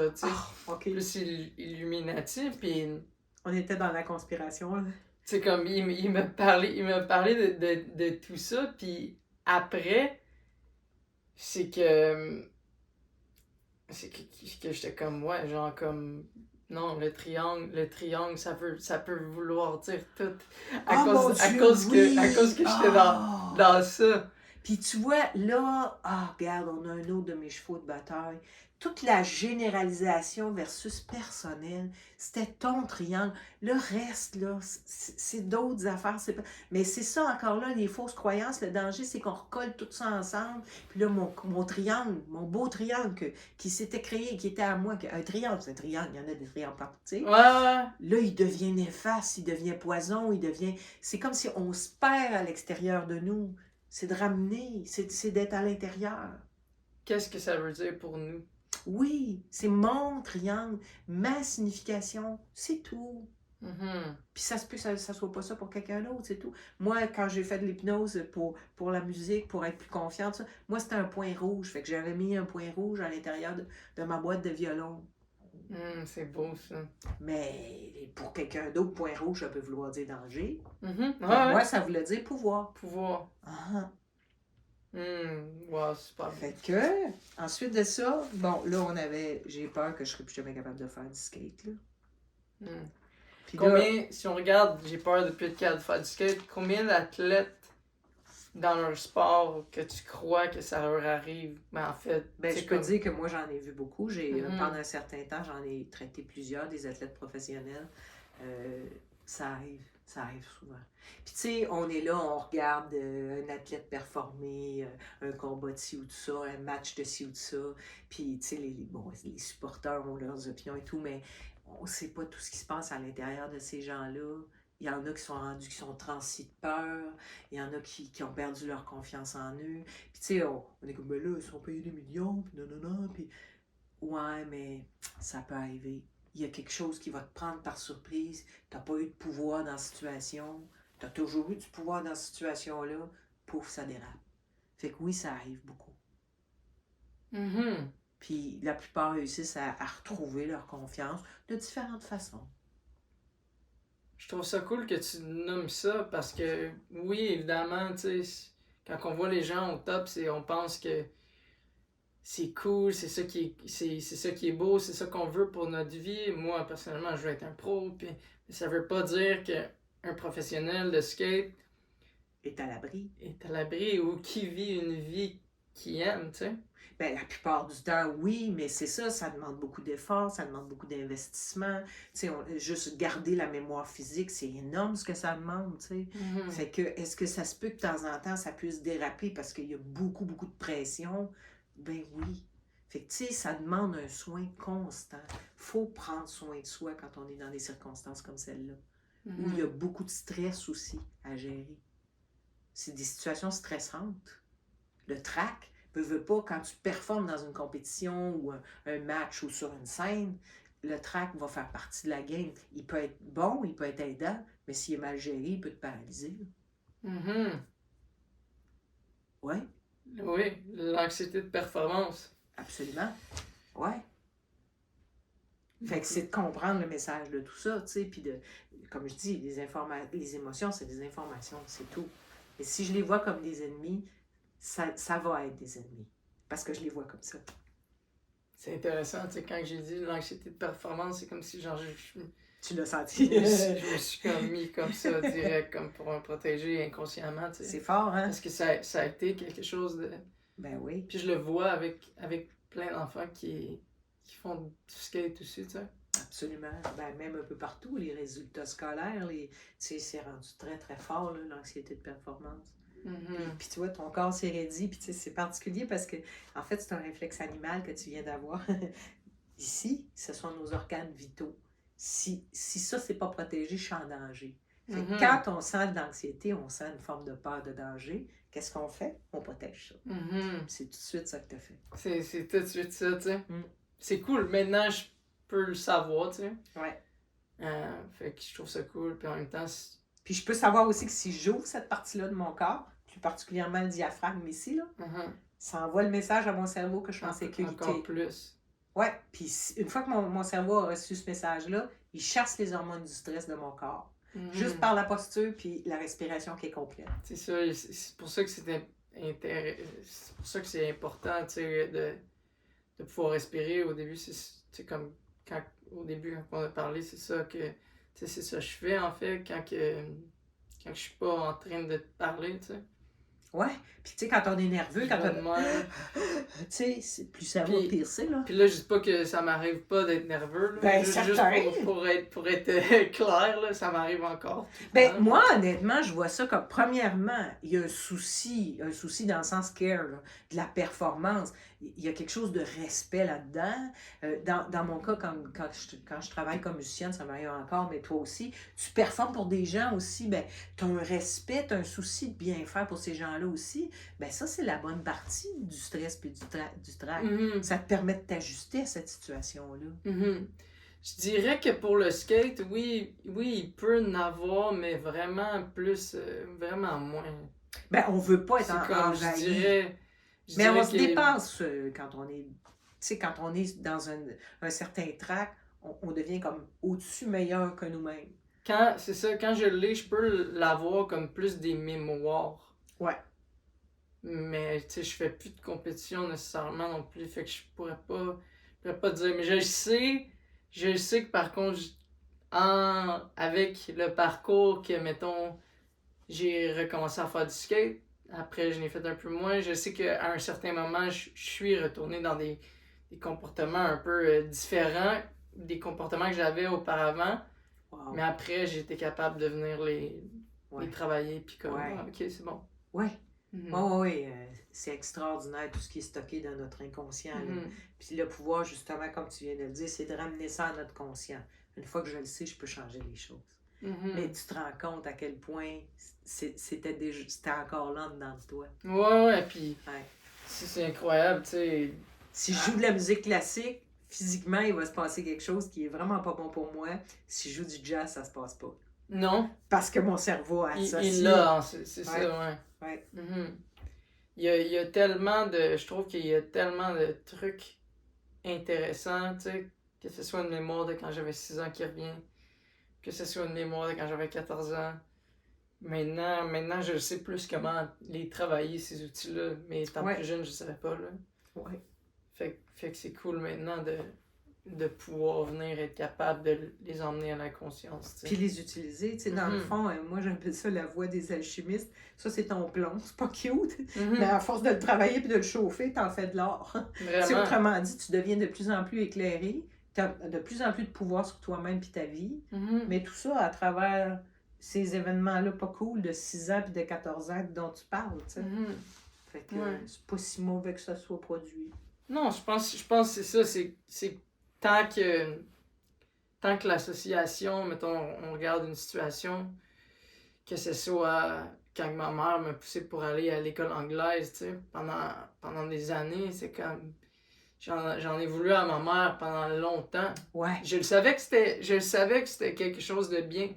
Plus Illuminati, puis... On était dans la conspiration, là. C'est comme, il m'a parlé de tout ça, puis après, c'est que j'étais comme, ouais, genre comme, non, le triangle, ça peut vouloir dire tout, à cause que j'étais dans ça. Puis tu vois, là, regarde, on a un autre de mes chevaux de bataille. Toute la généralisation versus personnel, c'était ton triangle. Le reste, là, c'est d'autres affaires. Mais c'est ça, encore là, les fausses croyances. Le danger, c'est qu'on recolle tout ça ensemble. Puis là, mon triangle, mon beau triangle qui s'était créé, qui était à moi, un triangle, c'est un triangle, il y en a des triangles partout, tu sais. Là, il devient néfaste, il devient poison, c'est comme si on se perd à l'extérieur de nous. C'est de ramener, c'est d'être à l'intérieur. Qu'est-ce que ça veut dire pour nous? Oui, c'est mon triangle, ma signification, c'est tout. Puis ça se peut que ça ne soit pas ça pour quelqu'un d'autre, c'est tout. Moi, quand j'ai fait de l'hypnose pour la musique, pour être plus confiante, moi, c'était un point rouge. Fait que j'avais mis un point rouge à l'intérieur de ma boîte de violon. C'est beau, ça. Mais pour quelqu'un d'autre, point rouge, ça peut vouloir dire danger. Moi, ça voulait dire pouvoir. Pouvoir. Wow, super. Fait que, ensuite de ça, bon, là, j'ai peur que je serais plus jamais capable de faire du skate, là. Puis combien, si on regarde, j'ai peur de plus être capable de faire du skate, combien d'athlètes dans leur sport que tu crois que ça leur arrive? Ben, en fait, je peux dire que moi, j'en ai vu beaucoup. Pendant un certain temps, j'en ai traité plusieurs, des athlètes professionnels. Ça arrive souvent. Puis tu sais, on est là, on regarde un athlète performer, un combat de ci ou de ça, un match de ci ou de ça. Puis tu sais, les supporters ont leurs opinions et tout, mais on sait pas tout ce qui se passe à l'intérieur de ces gens-là. Il y en a qui sont rendus, qui sont transis de peur. Il y en a qui ont perdu leur confiance en eux. Puis tu sais, on est comme, ben là, ils sont payés des millions, puis non, puis... Ouais, mais ça peut arriver. Il y a quelque chose qui va te prendre par surprise. Tu n'as pas eu de pouvoir dans la situation. Tu as toujours eu du pouvoir dans cette situation-là. Pouf, ça dérape. Fait que oui, ça arrive beaucoup. Mhm. Puis la plupart réussissent à retrouver leur confiance de différentes façons. Je trouve ça cool que tu nommes ça parce que, oui, évidemment, tu sais, quand on voit les gens au top, on pense que c'est cool, c'est ça qui est beau, c'est ça qu'on veut pour notre vie. Moi, personnellement, je veux être un pro, puis ça veut pas dire qu'un professionnel de skate Est à l'abri. est à l'abri ou qui vit une vie qu'il aime, tu sais. Ben, la plupart du temps, oui, mais c'est ça, ça demande beaucoup d'efforts, ça demande beaucoup d'investissement. Tu sais, juste garder la mémoire physique, c'est énorme ce que ça demande, tu sais. Mhm. Fait que, est-ce que ça se peut que de temps en temps, ça puisse déraper parce qu'il y a beaucoup, beaucoup de pression? Ben oui. Fait que, tu sais, ça demande un soin constant. Faut prendre soin de soi quand on est dans des circonstances comme celle-là, où il y a beaucoup de stress aussi à gérer. C'est des situations stressantes. Le track, veux pas, quand tu performes dans une compétition ou un match ou sur une scène, le track va faire partie de la game. Il peut être bon, il peut être aidant, mais s'il est mal géré, il peut te paralyser. Mhm. Ouais, Oui, l'anxiété de performance. absolument. Ouais. Fait que c'est de comprendre le message de tout ça, tu sais, puis de, comme je dis, les émotions, c'est des informations, c'est tout. Et si je les vois comme des ennemis, ça va être des ennemis. Parce que je les vois comme ça. C'est intéressant, tu sais, quand j'ai dit l'anxiété de performance, c'est comme si genre Tu l'as senti. je me suis comme mis comme ça, direct, comme pour me protéger inconsciemment, tu sais. C'est fort, hein? Parce que ça a été quelque chose de... Ben oui. Puis je le vois avec plein d'enfants qui font du skate aussi, tu sais. Absolument. Ben, même un peu partout, les résultats scolaires, c'est rendu très, très fort, là, l'anxiété de performance. Puis tu vois, ton corps s'est raidi, puis tu sais, c'est particulier parce que, en fait, c'est un réflexe animal que tu viens d'avoir. Ici, ce sont nos organes vitaux. Si ça, c'est pas protégé, je suis en danger. Fait que quand on sent de l'anxiété, on sent une forme de peur, de danger, qu'est-ce qu'on fait? On protège ça. C'est tout de suite ça que tu as fait. C'est tout de suite ça, tu sais. Mm. C'est cool. Maintenant, je peux le savoir, tu sais. Ouais. Fait que je trouve ça cool. Puis en même temps, Puis je peux savoir aussi que si j'ouvre cette partie-là de mon corps, plus particulièrement le diaphragme ici, là, ça envoie le message à mon cerveau que je suis en sécurité. Encore plus. Ouais, puis une fois que mon cerveau a reçu ce message-là, il chasse les hormones du stress de mon corps. Juste par la posture puis la respiration qui est complète. C'est ça, c'est pour ça que c'est pour ça que c'est important, tu sais, de pouvoir respirer. Au début, c'est comme au début, quand on a parlé, c'est ça que, tu sais, c'est ça que je fais, en fait, quand je suis pas en train de te parler, tu sais. Ouais, puis tu sais, quand on est nerveux, quand on... Tu sais, plus ça va, pire c'est, là. Puis là, je dis pas que ça m'arrive pas d'être nerveux, là. Ben, juste pour être clair, là, ça m'arrive encore. Ben, moi, honnêtement, je vois ça comme, premièrement, il y a un souci dans le sens care, là, de la performance. Il y a quelque chose de respect là-dedans. Dans mon cas, quand je travaille comme musicienne, ça m'arrive encore, mais toi aussi, tu performes pour des gens aussi, ben, tu as un respect, tu as un souci de bien faire pour ces gens-là aussi. Ben, ça, c'est la bonne partie du stress et du trac. Ça te permet de t'ajuster à cette situation-là. Je dirais que pour le skate, oui, il peut en avoir, mais vraiment plus, vraiment moins. Ben, on veut pas être envahi. Je dirais mais on se dépasse quand on est... Tu sais, quand on est dans un certain track, on devient comme au-dessus meilleur que nous-mêmes. C'est ça, quand je l'ai, je peux l'avoir comme plus des mémoires. Ouais. Mais, tu sais, je fais plus de compétition nécessairement non plus, fait que je pourrais pas dire. Mais je sais que par contre, avec le parcours que, mettons, j'ai recommencé à faire du skate, après je n'ai fait un peu moins, je sais qu'à un certain moment, je suis retourné dans des comportements un peu différents des comportements que j'avais auparavant. Wow. Mais après, j'ai été capable de venir les travailler, puis comme, ok, c'est bon. Ouais. Oui, c'est extraordinaire tout ce qui est stocké dans notre inconscient. Puis le pouvoir, justement, comme tu viens de le dire, c'est de ramener ça à notre conscient. Une fois que je le sais, je peux changer les choses. Mhm. Mais tu te rends compte à quel point c'était encore là dedans de toi. Ouais, puis Ouais. c'est incroyable, tu sais. Si je joue de la musique classique, physiquement, il va se passer quelque chose qui est vraiment pas bon pour moi. Si je joue du jazz, ça se passe pas. Non, Parce que mon cerveau associe. il l'a, hein, c'est ça, Ouais. ouais. Ouais. Mhm. Il y a tellement de. Je trouve qu'il y a tellement de trucs intéressants, tu sais, que ce soit une mémoire de quand j'avais 6 ans qui revient, que ce soit une mémoire de quand j'avais 14 ans. Maintenant, je sais plus comment les travailler, ces outils-là, mais étant Ouais. plus jeune, je savais pas, là. Ouais. Fait que c'est cool maintenant de pouvoir venir être capable de les emmener à la conscience, tu sais. Puis les utiliser, tu sais, dans le Mhm. fond, moi j'appelle ça la voie des alchimistes. Ça, c'est ton plomb, c'est pas cute. Mhm. Mais à force de le travailler puis de le chauffer, t'en fais de l'or. C'est Vraiment. autrement dit, tu deviens de plus en plus éclairé, t'as de plus en plus de pouvoir sur toi-même puis ta vie. Mhm. Mais tout ça à travers ces événements-là pas cool de 6 ans puis de 14 ans dont tu parles, tu sais. Mhm. Fait que Ouais. c'est pas si mauvais que ça soit produit. Non, je pense que c'est ça, c'est tant que l'association, mettons, on regarde une situation, que ce soit quand ma mère m'a poussé pour aller à l'école anglaise, tu sais, pendant des années, c'est comme, j'en ai voulu à ma mère pendant longtemps. Ouais, Je le savais que c'était quelque chose de bien,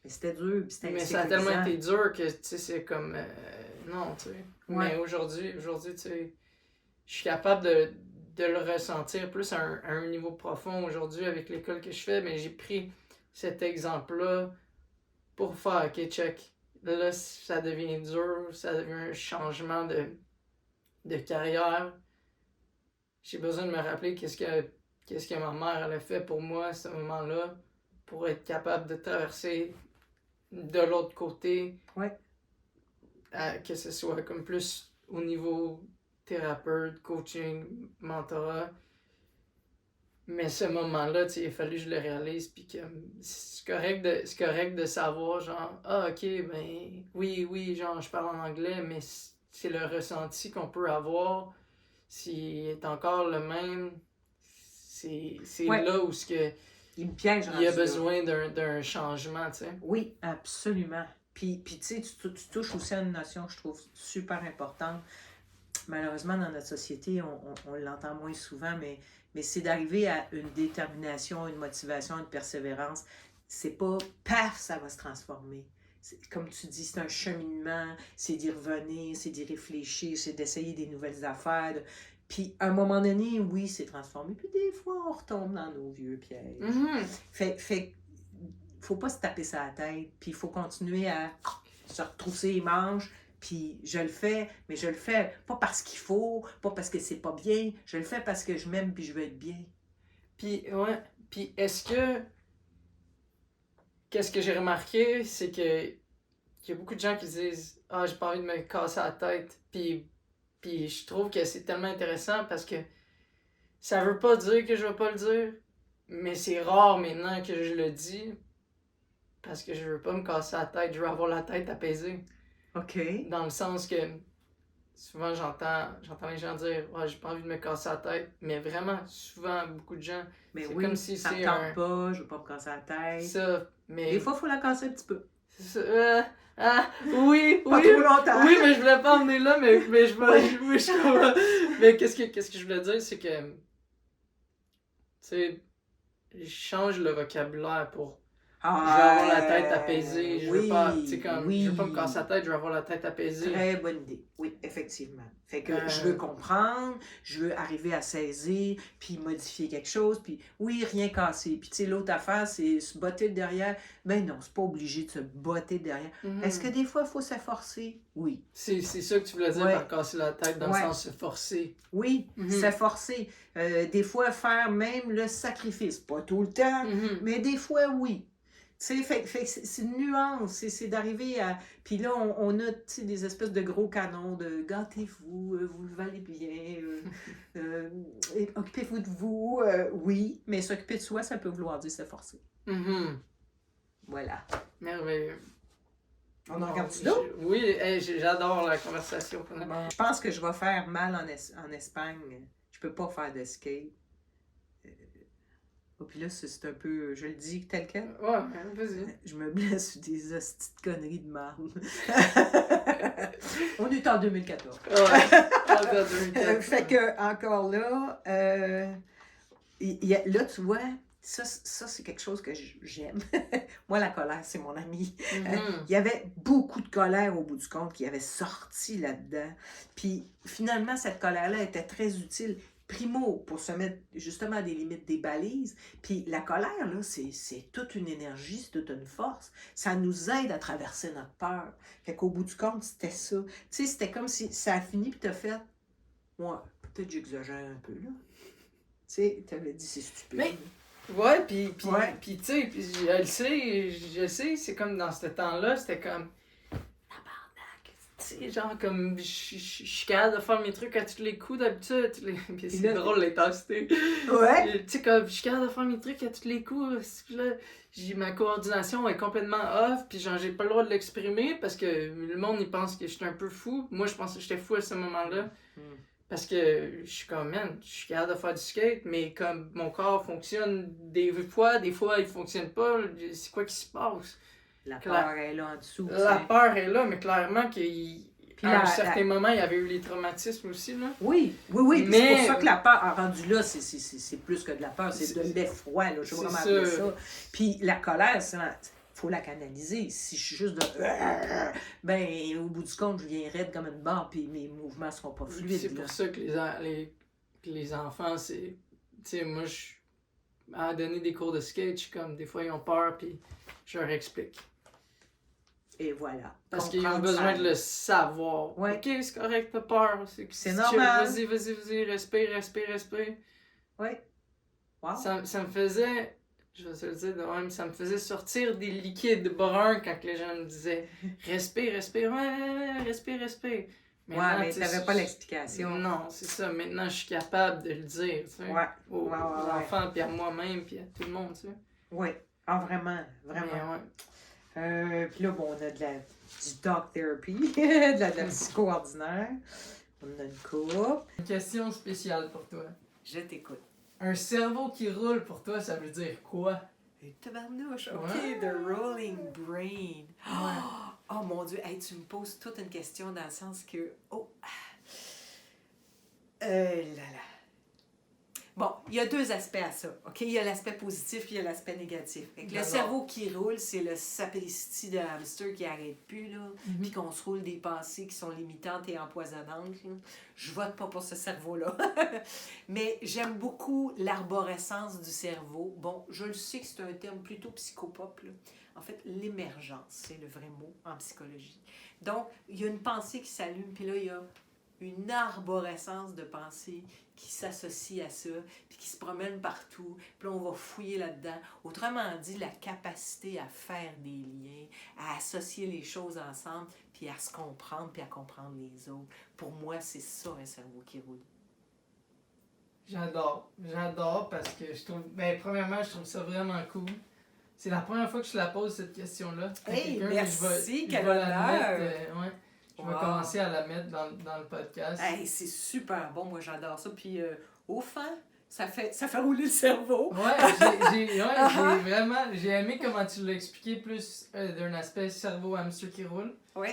mais c'était dur puis c'était mais ça a tellement insécurisant. été dur que, tu sais, c'est comme, non, tu sais. Ouais. Mais aujourd'hui, tu sais, je suis capable de le ressentir plus à un niveau profond aujourd'hui avec l'école que je fais, mais j'ai pris cet exemple-là pour faire, ok, check. Là, ça devient dur, ça devient un changement de carrière. J'ai besoin de me rappeler qu'est-ce que ma mère elle a fait pour moi à ce moment-là, pour être capable de traverser de l'autre côté. Ouais. Que ce soit comme plus au niveau thérapeute, coaching, mentorat. Mais ce moment-là, il a fallu que je le réalise, puis que c'est correct de savoir, genre, ah, ok, ben, oui, genre, je parle en anglais, mais c'est le ressenti qu'on peut avoir. S'il est encore le même, c'est Ouais. là où Il me piège il y a rendu là. besoin d'un changement, tu sais. Oui, absolument. Puis tu sais, tu touches aussi à une notion que je trouve super importante. Malheureusement, dans notre société, on l'entend moins souvent, mais c'est d'arriver à une détermination, une motivation, une persévérance. C'est pas paf, ça va se transformer. Comme tu dis, c'est un cheminement, c'est d'y revenir, c'est d'y réfléchir, c'est d'essayer des nouvelles affaires. Puis à un moment donné, oui, c'est transformé. Puis des fois, on retombe dans nos vieux pièges. Mhm. Fait faut pas se taper ça à la tête, puis il faut continuer à se retrousser les manches, puis je le fais, mais je le fais pas parce qu'il faut, pas parce que c'est pas bien, je le fais parce que je m'aime puis je veux être bien. Puis, ouais, puis qu'est-ce que j'ai remarqué, c'est que il y a beaucoup de gens qui disent « Ah, j'ai pas envie de me casser la tête. » Puis je trouve que c'est tellement intéressant parce que ça veut pas dire que je vais pas le dire, mais c'est rare maintenant que je le dis parce que je veux pas me casser la tête, je veux avoir la tête apaisée. OK. Dans le sens que souvent j'entends les gens dire « Ah, j'ai pas envie de me casser la tête. » Mais vraiment, souvent, beaucoup de gens, Mais c'est oui, comme si ça me c'est tente pas, je veux pas me casser la tête. ça, mais... Des fois, il faut la casser un petit peu. Oui, Pas trop longtemps. oui, mais je voulais pas emmener là, mais je comprends. Mais qu'est-ce que je voulais dire, c'est que, tu sais, je change le vocabulaire pour, je veux avoir la tête apaisée, je veux oui, pas, tu sais, comme, oui. je veux pas me casser la tête, je veux avoir la tête apaisée. Très bonne idée. Oui, effectivement. Fait que Euh. je veux comprendre, je veux arriver à saisir, puis modifier quelque chose, puis oui, rien casser. Puis tu sais, l'autre affaire, c'est se botter derrière. Ben non, c'est pas obligé de se botter derrière. Mhm. Est-ce que des fois, il faut s'efforcer? Oui. C'est ça que tu voulais dire Ouais. par casser la tête, dans Ouais. le sens se forcer. Oui, Mhm. s'efforcer. Des fois, faire même le sacrifice. Pas tout le temps, Mhm. mais des fois, oui. Tu sais, fait que c'est une nuance, c'est d'arriver à... Puis là, on a, tu sais, des espèces de gros canons de « gâtez-vous, vous le valez bien, occupez-vous de vous oui, mais s'occuper de soi, ça peut vouloir dire s'efforcer. Mhm. Voilà. Merveilleux. On en regarde-tu Bon, d'autres? Oui, hey, j'adore la conversation. Je pense que je vais faire mal en Espagne. Je peux pas faire de skate. Oh, puis là, c'est un peu, je le dis tel quel. Ouais, vas-y. Je me blesse sur des hosties de conneries de marde. On est en 2014. Ouais, en 2004. Fait que, encore là, là, tu vois, ça c'est quelque chose que j'aime. Moi, la colère, c'est mon ami. Mhm. Il y avait beaucoup de colère au bout du compte qui avait sorti là-dedans. Puis, finalement, cette colère-là était très utile. Primo, pour se mettre justement des limites, des balises. Puis la colère, là, c'est toute une énergie, c'est toute une force. Ça nous aide à traverser notre peur. Fait qu'au bout du compte, c'était ça. Tu sais, c'était comme si ça a fini puis t'as fait... Ouais, peut-être j'exagère un peu, là. Tu sais, t'avais dit c'est stupide. Mais- Ouais, puis Ouais. tu sais, puis je sais, c'est comme dans ce temps-là, c'était comme... Tu sais, genre comme, je suis capable de faire mes trucs à tous les coups d'habitude. Puis c'est là- drôle l'intensité. Ouais. Tu sais, comme, je suis capable de faire mes trucs à tous les coups. Puis là, ma coordination est complètement off, puis genre, j'ai pas le droit de l'exprimer parce que le monde, il pense que je suis un peu fou. Moi, je pensais que j'étais fou à ce moment-là. Parce que je suis comme, man, je suis capable de faire du skate, mais comme mon corps fonctionne des fois il fonctionne pas. C'est quoi qui se passe? La peur est là en dessous. tu sais. La peur est là, mais clairement qu'à la- un certain moment, il y avait eu les traumatismes aussi, là. Oui. Puis Mais- c'est pour ça que la peur, rendu là, c'est plus que de la peur, c'est de C'est- l'effroi, là, je sais c'est vraiment ça. appeler ça. Puis la colère, faut la canaliser. Si je suis juste de... Ben, au bout du compte, je viens raide comme une barre, puis mes mouvements seront pas fluides. C'est là. pour ça que les enfants, c'est... Tu sais, moi, à donner des cours de skate, je suis comme, des fois, ils ont peur, puis je leur explique. Et voilà. Parce qu'ils ont Comprendre besoin ça. de le savoir. Ouais. Ok, c'est correct, t'as peur. C'est chill, normal. Vas-y, respire. Oui. Wow. Ça me faisait, je vais te le dire de même, ça me faisait sortir des liquides bruns quand les gens me disaient respire, ouais, respire. Ouais, Maintenant, mais tu sais, t'avais pas l'explication. Non, c'est ça. Maintenant, je suis capable de le dire, tu sais, Ouais. aux Ouais. enfants, puis à moi-même, puis à tout le monde, tu sais. Oui. Ah, vraiment. Vraiment. Mais ouais. Puis là, bon, on a du talk therapy, de la psycho ordinaire. On en a une coupe. Une question spéciale pour toi. Je t'écoute. Un cerveau qui roule pour toi, ça veut dire quoi? Et tabarnouche, OK, Ouais. the rolling brain. Ouais. Oh mon Dieu, hey, tu me poses toute une question dans le sens que... Oh! Là. Bon, il y a deux aspects à ça, OK? Il y a l'aspect positif puis il y a l'aspect négatif. Fait que le D'accord. cerveau qui roule, c'est le sapristi de hamster qui arrête plus, là, puis qu'on se roule des pensées qui sont limitantes et empoisonnantes. Là. Je vote pas pour ce cerveau-là. Mais j'aime beaucoup l'arborescence du cerveau. Bon, je le sais que c'est un terme plutôt psychopop, là. En fait, l'émergence, c'est le vrai mot en psychologie. Donc, il y a une pensée qui s'allume, puis là, il y a une arborescence de pensée qui s'associe à ça, puis qui se promène partout, puis là, on va fouiller là-dedans. Autrement dit, la capacité à faire des liens, à associer les choses ensemble, puis à se comprendre, puis à comprendre les autres. Pour moi, c'est ça, un cerveau qui roule. J'adore parce que je trouve, ben premièrement, je trouve ça vraiment cool. C'est la première fois que je la pose cette question-là. à Hey, quelqu'un, merci, mais quel je vais la honneur. mettre, ouais. Je vais Wow. commencer à la mettre dans le podcast. Hey, c'est super bon, moi j'adore ça. Puis au fin, ça fait rouler le cerveau. Ouais, j'ai aimé comment tu l'as expliqué plus d'un aspect cerveau hamster qui roule. Oui.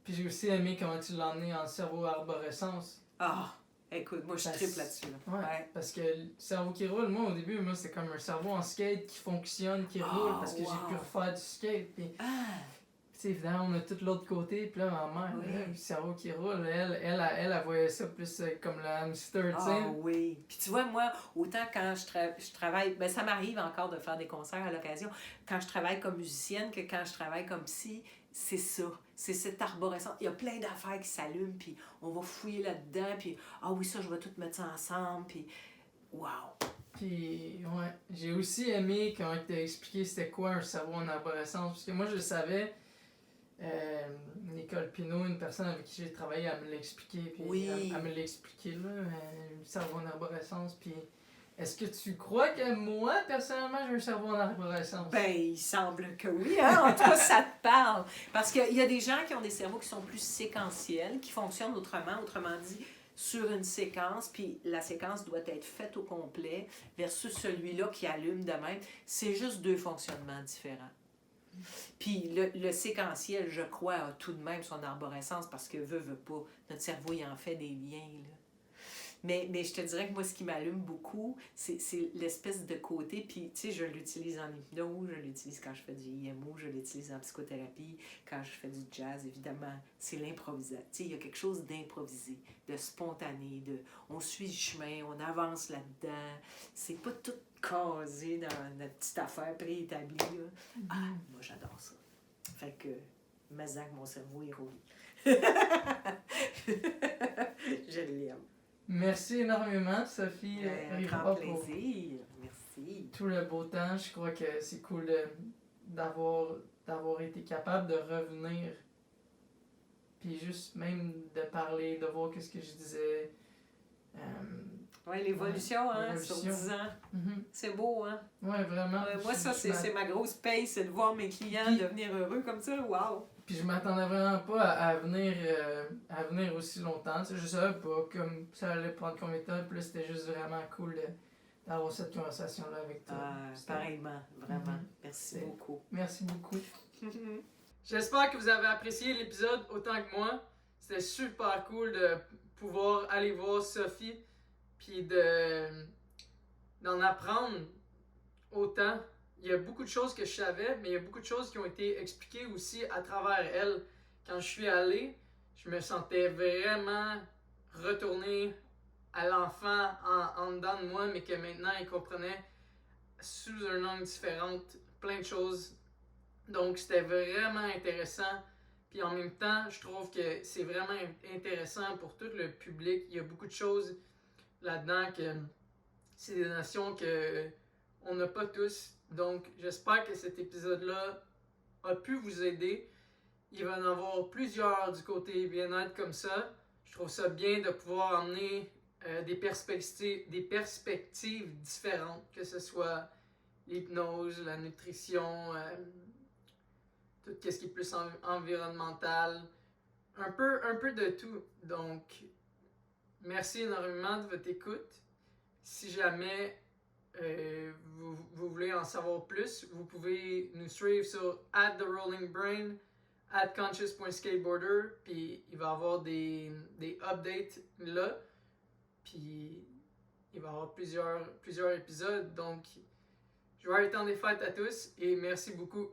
Puis j'ai aussi aimé comment tu l'as emmené en cerveau arborescence. Ah, écoute, moi je Parce- triple là-dessus. Là. Ouais, parce que le cerveau qui roule, moi au début, c'était comme un cerveau en skate qui fonctionne, qui roule, parce que wow. j'ai pu refaire du skate. Puis, Ah, tu sais, évidemment, on a tout l'autre côté, puis là, ma mère, Oui. là, le cerveau qui roule, elle voyait ça plus comme le hamster, tu sais. ah oui. Puis tu vois, moi, autant quand je travaille, ben ça m'arrive encore de faire des concerts à l'occasion, quand je travaille comme musicienne que quand je travaille comme psy, c'est ça. C'est cette arborescence. Il y a plein d'affaires qui s'allument, puis on va fouiller là-dedans, puis ah oui, ça, je vais tout mettre ça ensemble, puis wow. Puis, ouais, j'ai aussi aimé quand tu as expliqué c'était quoi un cerveau en arborescence, parce que moi, je le savais. Nicole Pinault, une personne avec qui j'ai travaillé, elle me l'a expliqué. Puis Oui. elle me l'a expliqué, là, le cerveau en arborescence. Puis, est-ce que tu crois que moi, personnellement, j'ai un cerveau en arborescence? Ben, il semble que oui, hein? En tout cas, ça te parle. Parce qu'il y a des gens qui ont des cerveaux qui sont plus séquentiels, qui fonctionnent autrement dit, sur une séquence, puis la séquence doit être faite au complet, versus celui-là qui allume de même. C'est juste deux fonctionnements différents. Puis le séquentiel, je crois, a tout de même son arborescence parce que veut pas. Notre cerveau, il en fait des liens, là. Mais je te dirais que moi, ce qui m'allume beaucoup, c'est l'espèce de côté. Puis, tu sais, je l'utilise en hypnose, je l'utilise quand je fais du IMO, je l'utilise en psychothérapie, quand je fais du jazz, évidemment. C'est l'improvisation. Tu sais, il y a quelque chose d'improvisé, de spontané, on suit le chemin, on avance là-dedans. C'est pas tout casé dans notre petite affaire préétablie, là. Ah, moi, j'adore ça. Fait que, Mazak, mon cerveau, il roule. Je l'aime. Merci énormément, Sophie Un grand Rivard, pour plaisir. Merci. tout le beau temps. Je crois que c'est cool d'avoir été capable de revenir, puis juste même de parler, de voir qu'est-ce que je disais. Oui, l'évolution, Ouais, hein, l'évolution. sur 10 ans. Mhm. C'est beau, hein? Ouais, vraiment. Moi, ça, c'est ma grosse paye, c'est de voir mes clients Puis- devenir heureux comme ça. Wow! Puis je m'attendais vraiment pas à venir aussi longtemps. Tu sais, je savais pas comme ça allait prendre combien de temps. Puis là, c'était juste vraiment cool d'avoir cette conversation-là avec toi. C'était- Pareillement, vraiment. Mhm. Merci C'est- beaucoup. Merci beaucoup. J'espère que vous avez apprécié l'épisode autant que moi. C'était super cool de pouvoir aller voir Sophie puis d'en apprendre autant. Il y a beaucoup de choses que je savais, mais il y a beaucoup de choses qui ont été expliquées aussi à travers elle. Quand je suis allé, je me sentais vraiment retourné à l'enfant en dedans de moi, mais que maintenant il comprenait sous un angle différent plein de choses. Donc c'était vraiment intéressant. Puis en même temps, je trouve que c'est vraiment intéressant pour tout le public. Il y a beaucoup de choses là-dedans que c'est des notions que on n'a pas tous. Donc j'espère que cet épisode-là a pu vous aider. Il va y en avoir plusieurs du côté bien-être comme ça. Je trouve ça bien de pouvoir emmener des perspectives différentes, que ce soit l'hypnose, la nutrition, tout ce qui est plus environnemental, un peu de tout. Donc, merci énormément de votre écoute. Si jamais vous voulez en savoir plus, vous pouvez nous suivre sur @TheRollingBrain, @Conscious.Skateboarder, puis il va y avoir des updates là, puis il va y avoir plusieurs épisodes. Donc, joyeux temps des fêtes à tous et merci beaucoup.